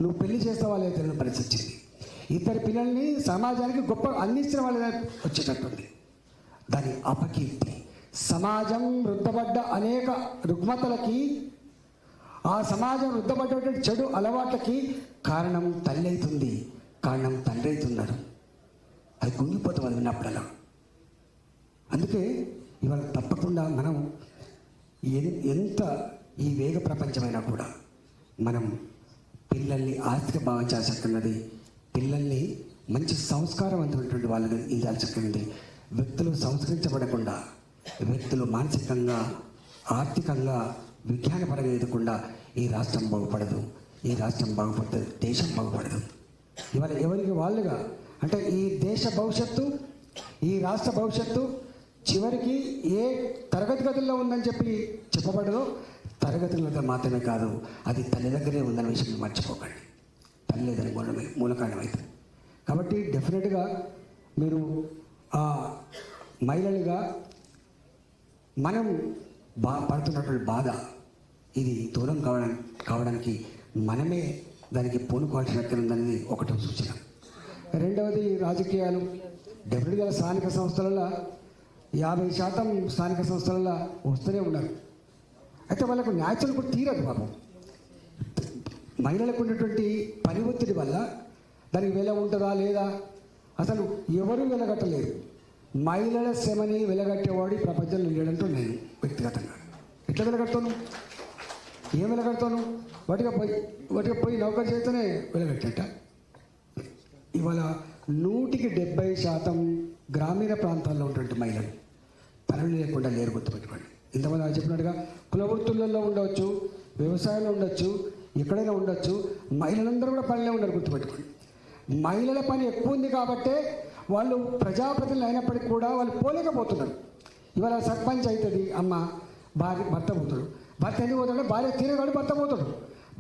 నువ్వు పెళ్లి చేస్తావా లేదా తెలియని పరిస్థితి వచ్చింది. 2 పిల్లల్ని సమాజానికి గొప్ప అందించిన వాళ్ళ వచ్చేటట్టుంది. దాని అపకీర్తి, సమాజం రుద్దబడ్డ అనేక రుగ్మతలకి, ఆ సమాజం రుద్దబడ్డటువంటి చెడు అలవాట్లకి కారణం తల్లి అవుతుంది, కారణం తండ్రి అవుతున్నారు. అది కుంగిపోతాం అది విన్నప్పుడల్లా. అందుకే ఇవాళ తప్పకుండా మనం ఎంత ఈ వేగ ప్రపంచమైనా కూడా మనం పిల్లల్ని ఆస్తిగా భావించాల్సి ఉన్నది. పిల్లల్ని మంచి సంస్కారవంతమైనటువంటి వాళ్ళని ఇవ్వాల్సి ఉన్నది. వ్యక్తులు సంస్కరించబడకుండా, వ్యక్తులు మానసికంగా, ఆర్థికంగా, విజ్ఞానపరంగా ఎదగకుండా ఈ రాష్ట్రం బాగుపడదు. ఈ రాష్ట్రం బాగుపడితే దేశం బాగుపడదు. ఇవాళ ఎవరికి వాళ్ళుగా అంటే ఈ దేశ భవిష్యత్తు, ఈ రాష్ట్ర భవిష్యత్తు చివరికి ఏ తరగతి గదుల్లో ఉందని చెప్పి చెప్పబడదో తరగతి గదులు మాత్రమే కాదు, అది తల్లి దగ్గరే ఉందన్న విషయం మర్చిపోకండి. తల్లి దాని మూల కారణమైతే. కాబట్టి డెఫినెట్గా మీరు మహిళలుగా మనం పడుతున్నటువంటి బాధ ఇది దూరం కావడానికి మనమే దానికి పూనుకోవాల్సిన ఉందనేది ఒకటో సూచన. రెండవది రాజకీయాలు. డెఫినెట్గా స్థానిక సంస్థలలో 50% స్థానిక సంస్థలలో వస్తూనే ఉన్నారు. అయితే వాళ్ళకు న్యాచురల్ కూడా తీరదు పాపం. మహిళలకు ఉన్నటువంటి పని ఒత్తిడి వల్ల దానికి వెల ఉంటుందా లేదా అసలు ఎవరు వెలగట్టలేరు. మహిళల శ్రమని వెలగట్టేవాడు ఈ ప్రపంచంలో లేడంటూ నేను వ్యక్తిగతంగా. ఎట్లా వెలగడతాను? ఏం వెలగడతాను? వాటిగా పోయి నౌకరు చేస్తేనే వెలగట్టేట. ఇవాళ 170% గ్రామీణ ప్రాంతాల్లో ఉన్నటువంటి మహిళలు పనులు లేకుండా లేరు. గుర్తుపెట్టుకోండి. ఇంతమంది చెప్పినట్టుగా కుల వృత్తులలో ఉండవచ్చు, వ్యవసాయంలో ఉండొచ్చు, ఎక్కడైనా ఉండొచ్చు. మహిళలందరూ కూడా పనిలో ఉండరు. గుర్తుపెట్టుకోండి. మహిళల పని ఎక్కువ ఉంది కాబట్టే వాళ్ళు ప్రజాప్రతినిధులు అయినప్పటికీ కూడా వాళ్ళు పోలేకపోతున్నారు. ఇవాళ సర్పంచ్ అవుతుంది అమ్మ, భర్త పోతాడు. భర్త ఎందుకు పోతాడు? భార్య తిరగాడు, భర్త పోతాడు.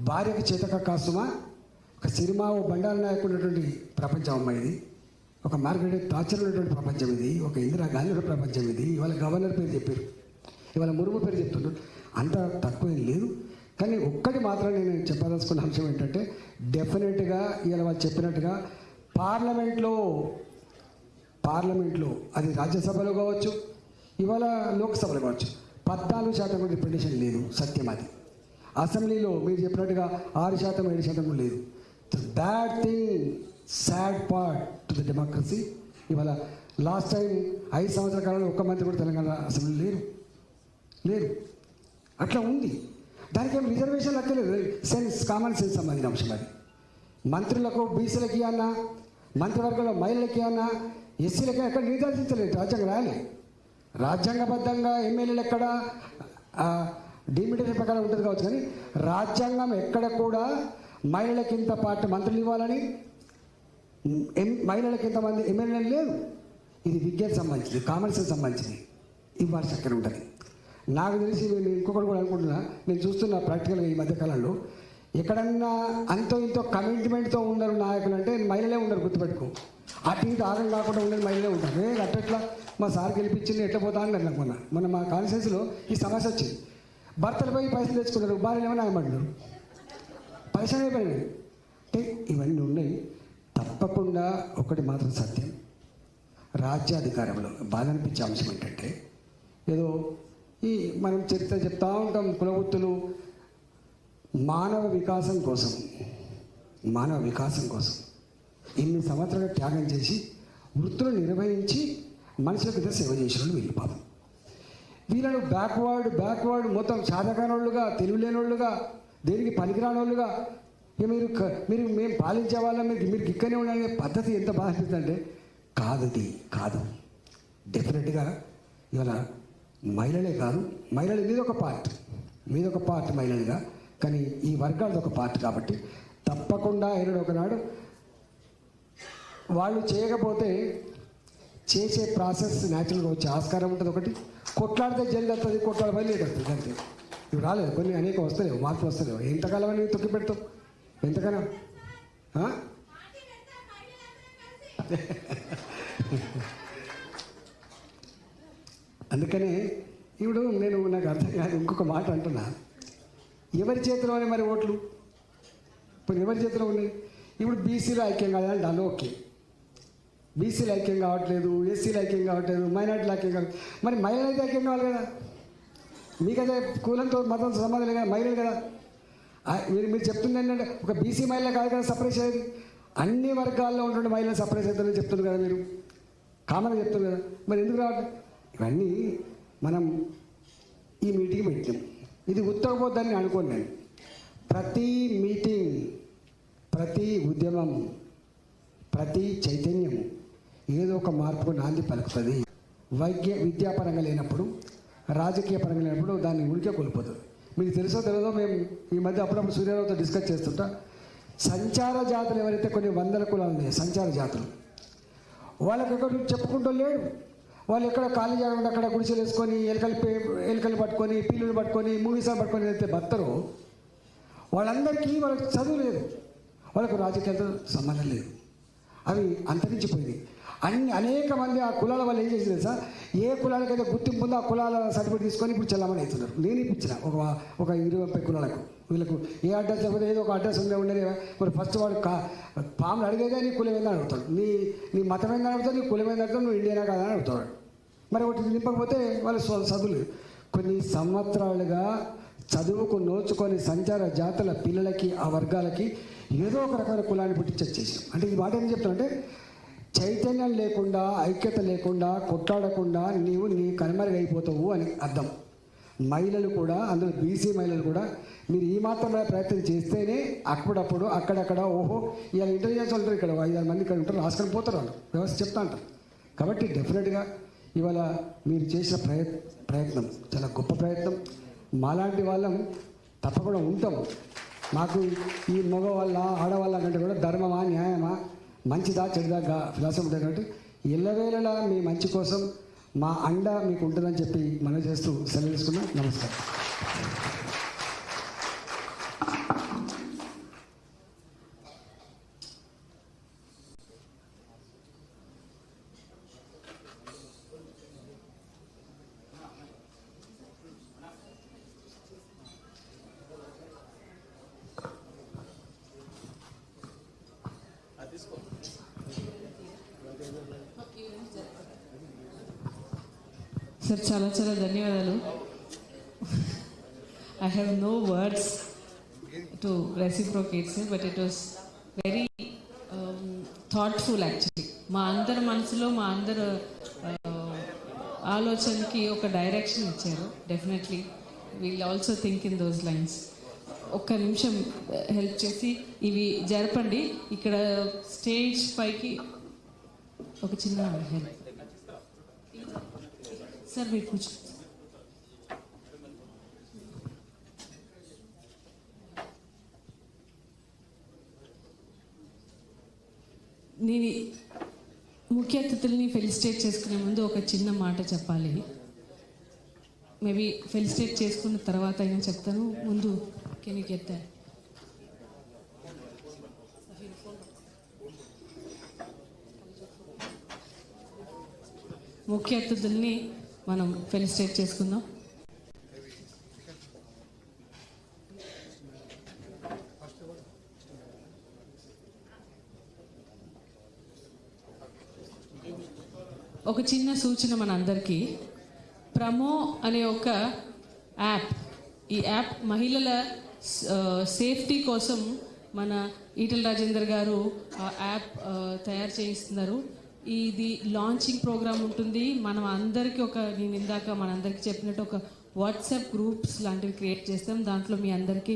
భార్యకి చేతక కాసుమా ఒక సినిమా, ఓ బండారు నాయకున్నటువంటి ప్రపంచం అమ్మ ఇది. ఒక మార్గరెట్ థాచర్ ఉన్నటువంటి ప్రపంచం ఇది. ఒక ఇందిరా గాంధీ ప్రపంచం ఇది. ఇవాళ గవర్నర్ పేరు చెప్పారు, ఇవాళ ముర్ము పేరు చెప్తున్నారు. అంత తక్కువేం లేదు. కానీ ఒక్కటి మాత్రం నేను చెప్పదలుచుకున్న అంశం ఏంటంటే, డెఫినెట్గా ఇవాళ వాళ్ళు చెప్పినట్టుగా పార్లమెంట్లో అది రాజ్యసభలో కావచ్చు, ఇవాళ లోక్సభలో కావచ్చు, 14% కూడా రిప్రజెంటేషన్ లేదు. సత్యం అది. అసెంబ్లీలో మీరు చెప్పినట్టుగా 6%, 7% లేదు. Bad thing, sad part to the democracy. ఇవాళ లాస్ట్ టైం 5 సంవత్సరాల కాలంలో ఒక్క మంత్రి కూడా తెలంగాణ అసెంబ్లీ లేరు. అట్లా ఉంది. దానికి ఏం రిజర్వేషన్ లెక్కలేదు. కామన్ సెన్స్ సంబంధించిన అంశం అది. మంత్రులకు బీసీలకి అన్నా, మంత్రివర్గంలో మహిళలకి అన్నా, ఎస్సీలకి ఎక్కడ నిర్దేశించలేదు. రాజ్యాంగం రాయాలి. రాజ్యాంగబద్ధంగా ఎమ్మెల్యేలు ఎక్కడ డిమిటేషన్ ప్రకారం ఉంటుంది కావచ్చు, కానీ రాజ్యాంగం ఎక్కడ కూడా మహిళలకి ఇంత పార్టీ మంత్రులు ఇవ్వాలని, మహిళలకి ఇంతమంది ఎమ్మెల్యేలు లేరు. ఇది విజ్ఞానికి సంబంధించింది, కామన్ సెన్స్ సంబంధించింది. ఇవ్వాల్సి అక్కడ ఉంటుంది. నాకు తెలిసి నేను ఇంకొకటి కూడా అనుకుంటున్నా, నేను చూస్తున్నా ప్రాక్టికల్గా ఈ మధ్యకాలంలో ఎక్కడన్నా అంతో ఇంతో కమిట్మెంట్తో ఉండరు నాయకులు అంటే మహిళలే ఉండరు. గుర్తుపెట్టుకో. అటు ఇటు ఆగం కాకుండా ఉండేది మహిళలే ఉంటారు. అట్లా మా సార్ గెలిపించింది ఎట్లా పోతా అని నాకు మొన్న మా కాన్ఫరెన్స్లో ఈ సమస్య వచ్చింది. భర్తలు పోయి పైసలు తెచ్చుకున్నారు, భార్యలు ఏమో న్యాయమంటారు. పైసలు అయిపోయినాయి. అంటే ఇవన్నీ ఉన్నాయి. తప్పకుండా ఒకటి మాత్రం సత్యం, రాజ్యాధికారంలో బాధ అనిపించే అంశం ఏంటంటే, ఏదో ఈ మనం చరిత్ర చెప్తా ఉంటాం, కులవృత్తులు మానవ వికాసం కోసం ఇన్ని సంవత్సరాలు త్యాగం చేసి వృత్తులు నిర్వహించి మనుషులకు సేవ చేసిన వాళ్ళు వీళ్ళు. పాపం వీళ్ళను బ్యాక్వర్డ్ మొత్తం సాధకానోళ్ళుగా, తెలివిలేనోళ్ళుగా, దేనికి పనికిరాని వాళ్ళుగా, మీరు మేము పాలించే వాళ్ళం, మీరు ఇక్కడనే ఉండాలనే పద్ధతి ఎంత బాగా అనిపిస్తుందంటే కాదు. డెఫినెట్గా ఇవాళ మహిళలే కాదు, మహిళలు మీదొక పార్ట్ మహిళలుగా, కానీ ఈ వర్గాలది ఒక పార్ట్. కాబట్టి తప్పకుండా ఏనాడు ఒకనాడు వాళ్ళు చేయకపోతే చేసే ప్రాసెస్ న్యాచురల్గా వచ్చే ఆస్కారం ఉంటుంది. ఒకటి కొట్లాడితే జల్ది వస్తుంది, కొట్లాడబోయి లేట్ వస్తుంది. అంతే. ఇవి రాలేదు, కొన్ని అనేక వస్తలేవు, మార్పులు వస్తలేవు. ఎంతకాలం అని తొక్కి పెడతావు? ఎంతకాలం? అందుకనే ఇప్పుడు నాకు అర్థం కాదు, ఇంకొక మాట అంటున్నా. ఎవరి చేతిలోనే మరి ఓట్లు? ఇప్పుడు ఎవరి చేతిలో ఉన్నాయి? ఇప్పుడు బీసీలో ఐక్యం కాదని దానిలో ఓకే, బీసీలు ఐక్యం కావట్లేదు, ఎస్సీలు ఐక్యం కావట్లేదు, మైనార్టీలు ఐక్యం కావట్లేదు. మరి మహిళలు అయితే ఐక్యం కావాలి కదా. మీకైతే కులంతో మతంతో సంబంధం లేదు కదా, మహిళలు కదా. మీరు చెప్తుంది ఏంటంటే ఒక బీసీ మహిళ కాదు కదా సపరేట్ అయ్యేది, అన్ని వర్గాల్లో ఉంటుండే మహిళలు సపరేట్ అవుతారని చెప్తున్నారు కదా, మీరు కామన్గా చెప్తున్నారు కదా. మరి ఎందుకు రావట్లేదు? ఇవన్నీ మనం ఈ మీటింగ్ పెట్టాం. ఇది ఉత్తకపోద్దని అనుకోను నేను. ప్రతి మీటింగ్, ప్రతి ఉద్యమం, ప్రతి చైతన్యం ఏదో ఒక మార్పుకు నాంది పలుకుతుంది. విద్యాపరంగా లేనప్పుడు, రాజకీయ పరంగా లేనప్పుడు దాన్ని ఉడికే కోల్పోతుంది. మీకు తెలుసో తెలియదో, మేము ఈ మధ్య అప్పుడప్పుడు సూర్యరావుతో డిస్కస్ చేస్తుంటా. సంచార జాతులు ఎవరైతే కొన్ని 100 కులాలు ఉన్నాయి, సంచార జాతులు, వాళ్ళకి ఒకరు చెప్పుకుంటూ లేడు. వాళ్ళు ఎక్కడ ఖాళీ చేయకుండా అక్కడ గుడిసెలు వేసుకొని ఎలుకలు పట్టుకొని పిల్లులు పట్టుకొని మూవీసాలు పట్టుకొని వెళ్తే బతరు. వాళ్ళందరికీ వాళ్ళకి చదువు లేదు, వాళ్ళకు రాజకీయాలతో సంబంధం లేదు, అవి అంతరించిపోయింది. అనేక మంది ఆ కులాల వాళ్ళు ఏం చేసింది సార్, ఏ కులాలకైతే గుర్తింపు ఉందో ఆ కులాల సర్టిఫికేట్ తీసుకొని ఇప్పుడు చల్లమని అవుతున్నారు. నేను ఇప్పించిన ఒక 20-30 కులాలకు. వీళ్ళకు ఏ అడ్రస్ లేకపోతే ఏదో ఒక అడ్రస్ ఉండేది. మరి ఫస్ట్ వాడు పాములు అడిగేదే నీ కులం ఏందని అడుగుతాడు, నీ మతం ఏందని అడుగుతాడు, నీ కులం ఏందని అడుగుతాడు, నువ్వు ఇండియనా కాదని అడుగుతాడు. మరి ఒకటి నింపకపోతే వాళ్ళు చదువులు. కొన్ని సంవత్సరాలుగా చదువుకు నోచుకొని సంచార జాతుల పిల్లలకి ఆ వర్గాలకి ఏదో ఒక రకమైన కులాన్ని పుట్టించేసాం. అంటే ఈ మాట ఏం చెప్తానంటే, చైతన్యం లేకుండా, ఐక్యత లేకుండా, కొట్లాడకుండా నీవు నీ కనుమరుగైపోతావు అని అర్థం. మహిళలు కూడా, అందులో బీసీ మహిళలు కూడా మీరు ఈ మాత్రమే ప్రయత్నం చేస్తేనే అప్పుడప్పుడు అక్కడక్కడ ఓహో ఇవాళ ఇంటెలిజెన్స్ ఉంటారు, ఇక్కడ 5-6 మంది ఇక్కడ ఉంటారు, రాసుకొని పోతారు, వాళ్ళు వ్యవస్థ చెప్తా అంటారు. కాబట్టి డెఫినెట్గా ఇవాళ మీరు చేసిన ప్రయత్నం చాలా గొప్ప ప్రయత్నం. మాలాంటి వాళ్ళం తప్పకుండా ఉంటాం. మాకు ఈ మగవాళ్ళ ఆడవాళ్ళ కంటే కూడా ధర్మమా, న్యాయమా, మంచిదా చెడుదా ఫిలాసఫీ ఉంటుంది. కాబట్టి ఎల్లవేళలా మీ మంచి కోసం మా అండ మీకు ఉంటుందని చెప్పి మనం చేస్తూ సెలవు తీసుకున్నాం. నమస్కారం. సార్ చాలా చాలా ధన్యవాదాలు. I have no words to reciprocate sir, but it was very thoughtful actually. మా అందరి మనసులో, మా అందరు ఆలోచనకి ఒక డైరెక్షన్ ఇచ్చారు. Definitely we'll also think in those lines. ఒక్క నిమిషం హెల్ప్ చేసి ఇవి జరపండి. ఇక్కడ స్టేజ్ పైకి ఒక చిన్న హెల్ప్ సార్, మీరు కూర్చో. నేను ముఖ్య అతిథుల్ని ఫెలిసిటేట్ చేసుకునే ముందు ఒక చిన్న మాట చెప్పాలి. మేబీ ఫెలిసిటేట్ చేసుకున్న తర్వాత అయినా చెప్తాను. ముందు కెన్ యూ గెట్ దట్? ముఖ్య అతిథుల్ని మనం ఫెలిసిటేట్ చేసుకుందాం. ఒక చిన్న సూచన మనందరికీ. ప్రమో అనే ఒక యాప్, ఈ యాప్ మహిళల సేఫ్టీ కోసం మన ఈటల రాజేందర్ గారు ఆ యాప్ తయారు చేయిస్తున్నారు. ఇది లాంచింగ్ ప్రోగ్రామ్ ఉంటుంది. మనం అందరికీ నేను ఇందాక మనందరికీ చెప్పినట్టు ఒక వాట్సాప్ గ్రూప్స్ లాంటివి క్రియేట్ చేస్తాం. దాంట్లో మీ అందరికీ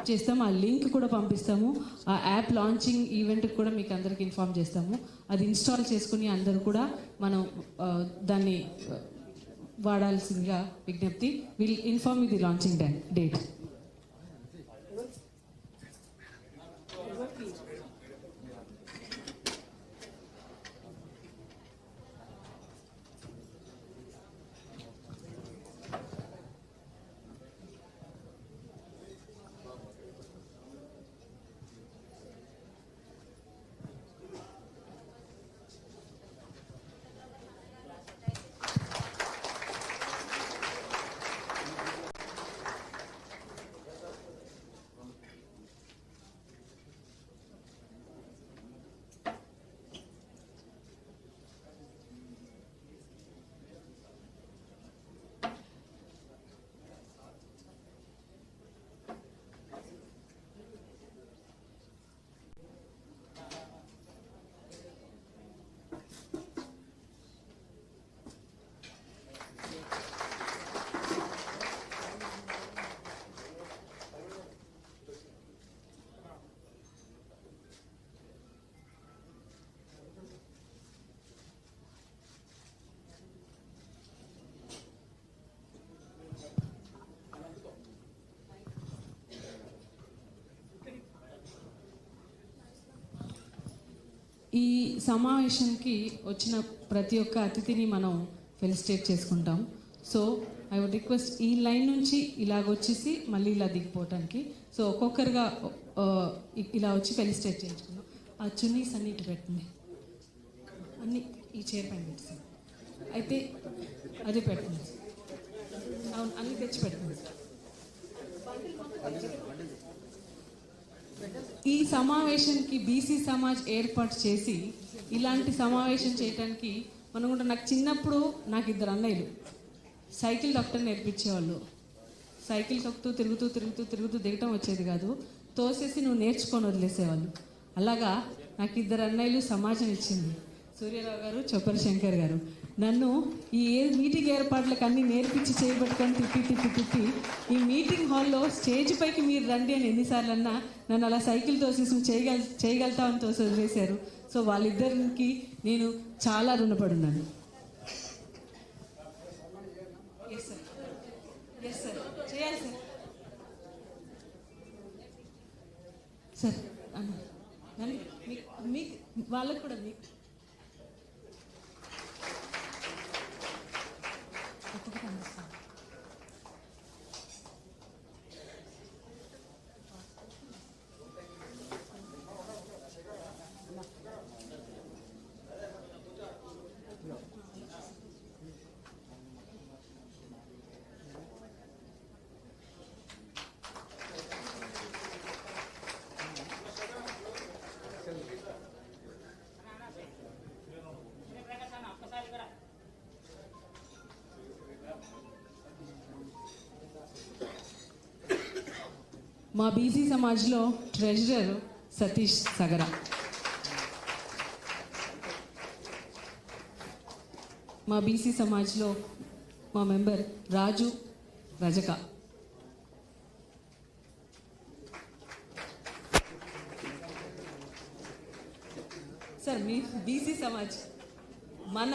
చేస్తాము. ఆ లింక్ కూడా పంపిస్తాము. ఆ యాప్ లాంచింగ్ ఈవెంట్కి కూడా మీకు అందరికీ ఇన్ఫార్మ్ చేస్తాము. అది ఇన్స్టాల్ చేసుకుని అందరూ కూడా మనం దాన్ని వాడాల్సిందిగా విజ్ఞప్తి. Will inform the launching date. ఈ సమావేశానికి వచ్చిన ప్రతి ఒక్క అతిథిని మనం ఫెలిసిటేట్ చేసుకుంటాం. సో ఐ వుడ్ రిక్వెస్ట్ ఈ లైన్ నుంచి ఇలాగొచ్చేసి మళ్ళీ ఇలా దిగిపోవటానికి. సో ఒక్కొక్కరుగా ఇలా వచ్చి ఫెలిసిటేట్ చేయించుకున్నాం. ఆ చున్నీస్ అన్ని ఇటు పెట్టండి, అన్నీ ఈ చైర్ పైన పెట్టేసి, అయితే అది పెట్టండి. అవును, అన్నీ తెచ్చి పెట్టండి. ఈ సమావేశానికి బీసీ సమాజ్ ఏర్పాటు చేసి ఇలాంటి సమావేశం చేయడానికి మనం కూడా, నాకు చిన్నప్పుడు నాకు 2 అన్నయ్యలు సైకిల్ డాక్టర్ నేర్పించేవాళ్ళు. సైకిల్ తొక్కుతూ తిరుగుతూ దిగటం వచ్చేది కాదు, తోసేసి నువ్వు నేర్చుకొని వదిలేసేవాళ్ళు. అలాగా నాకు 2 అన్నయ్యలు సమాజం ఇచ్చింది, సూర్యారావు గారు, చొప్పరి శంకర్ గారు. నన్ను ఈ మీటింగ్ ఏర్పాట్లకు అన్నీ నేర్పించి చేయబట్టుకొని తిప్పి ఈ మీటింగ్ హాల్లో స్టేజ్ పైకి మీరు రండి అని ఎన్నిసార్లు అన్నా నన్ను అలా సైకిల్ తోసేసి చేయగలుగుతామని తోసి వదిలేశారు. సో వాళ్ళిద్దరికి నేను చాలా రుణపడున్నాను. ఎస్ సార్, చేయాలి సార్. సార్ మీకు వాళ్ళకు కూడా మీకు ఒక్కొక్కటి అందిస్తాను. మా బీసీ సమాజ్లో ట్రెజరర్ సతీష్ సగర, మా బీసీ సమాజ్లో మా మెంబర్ రాజు రజక, సార్ మీ బీసీ సమాజ్ మన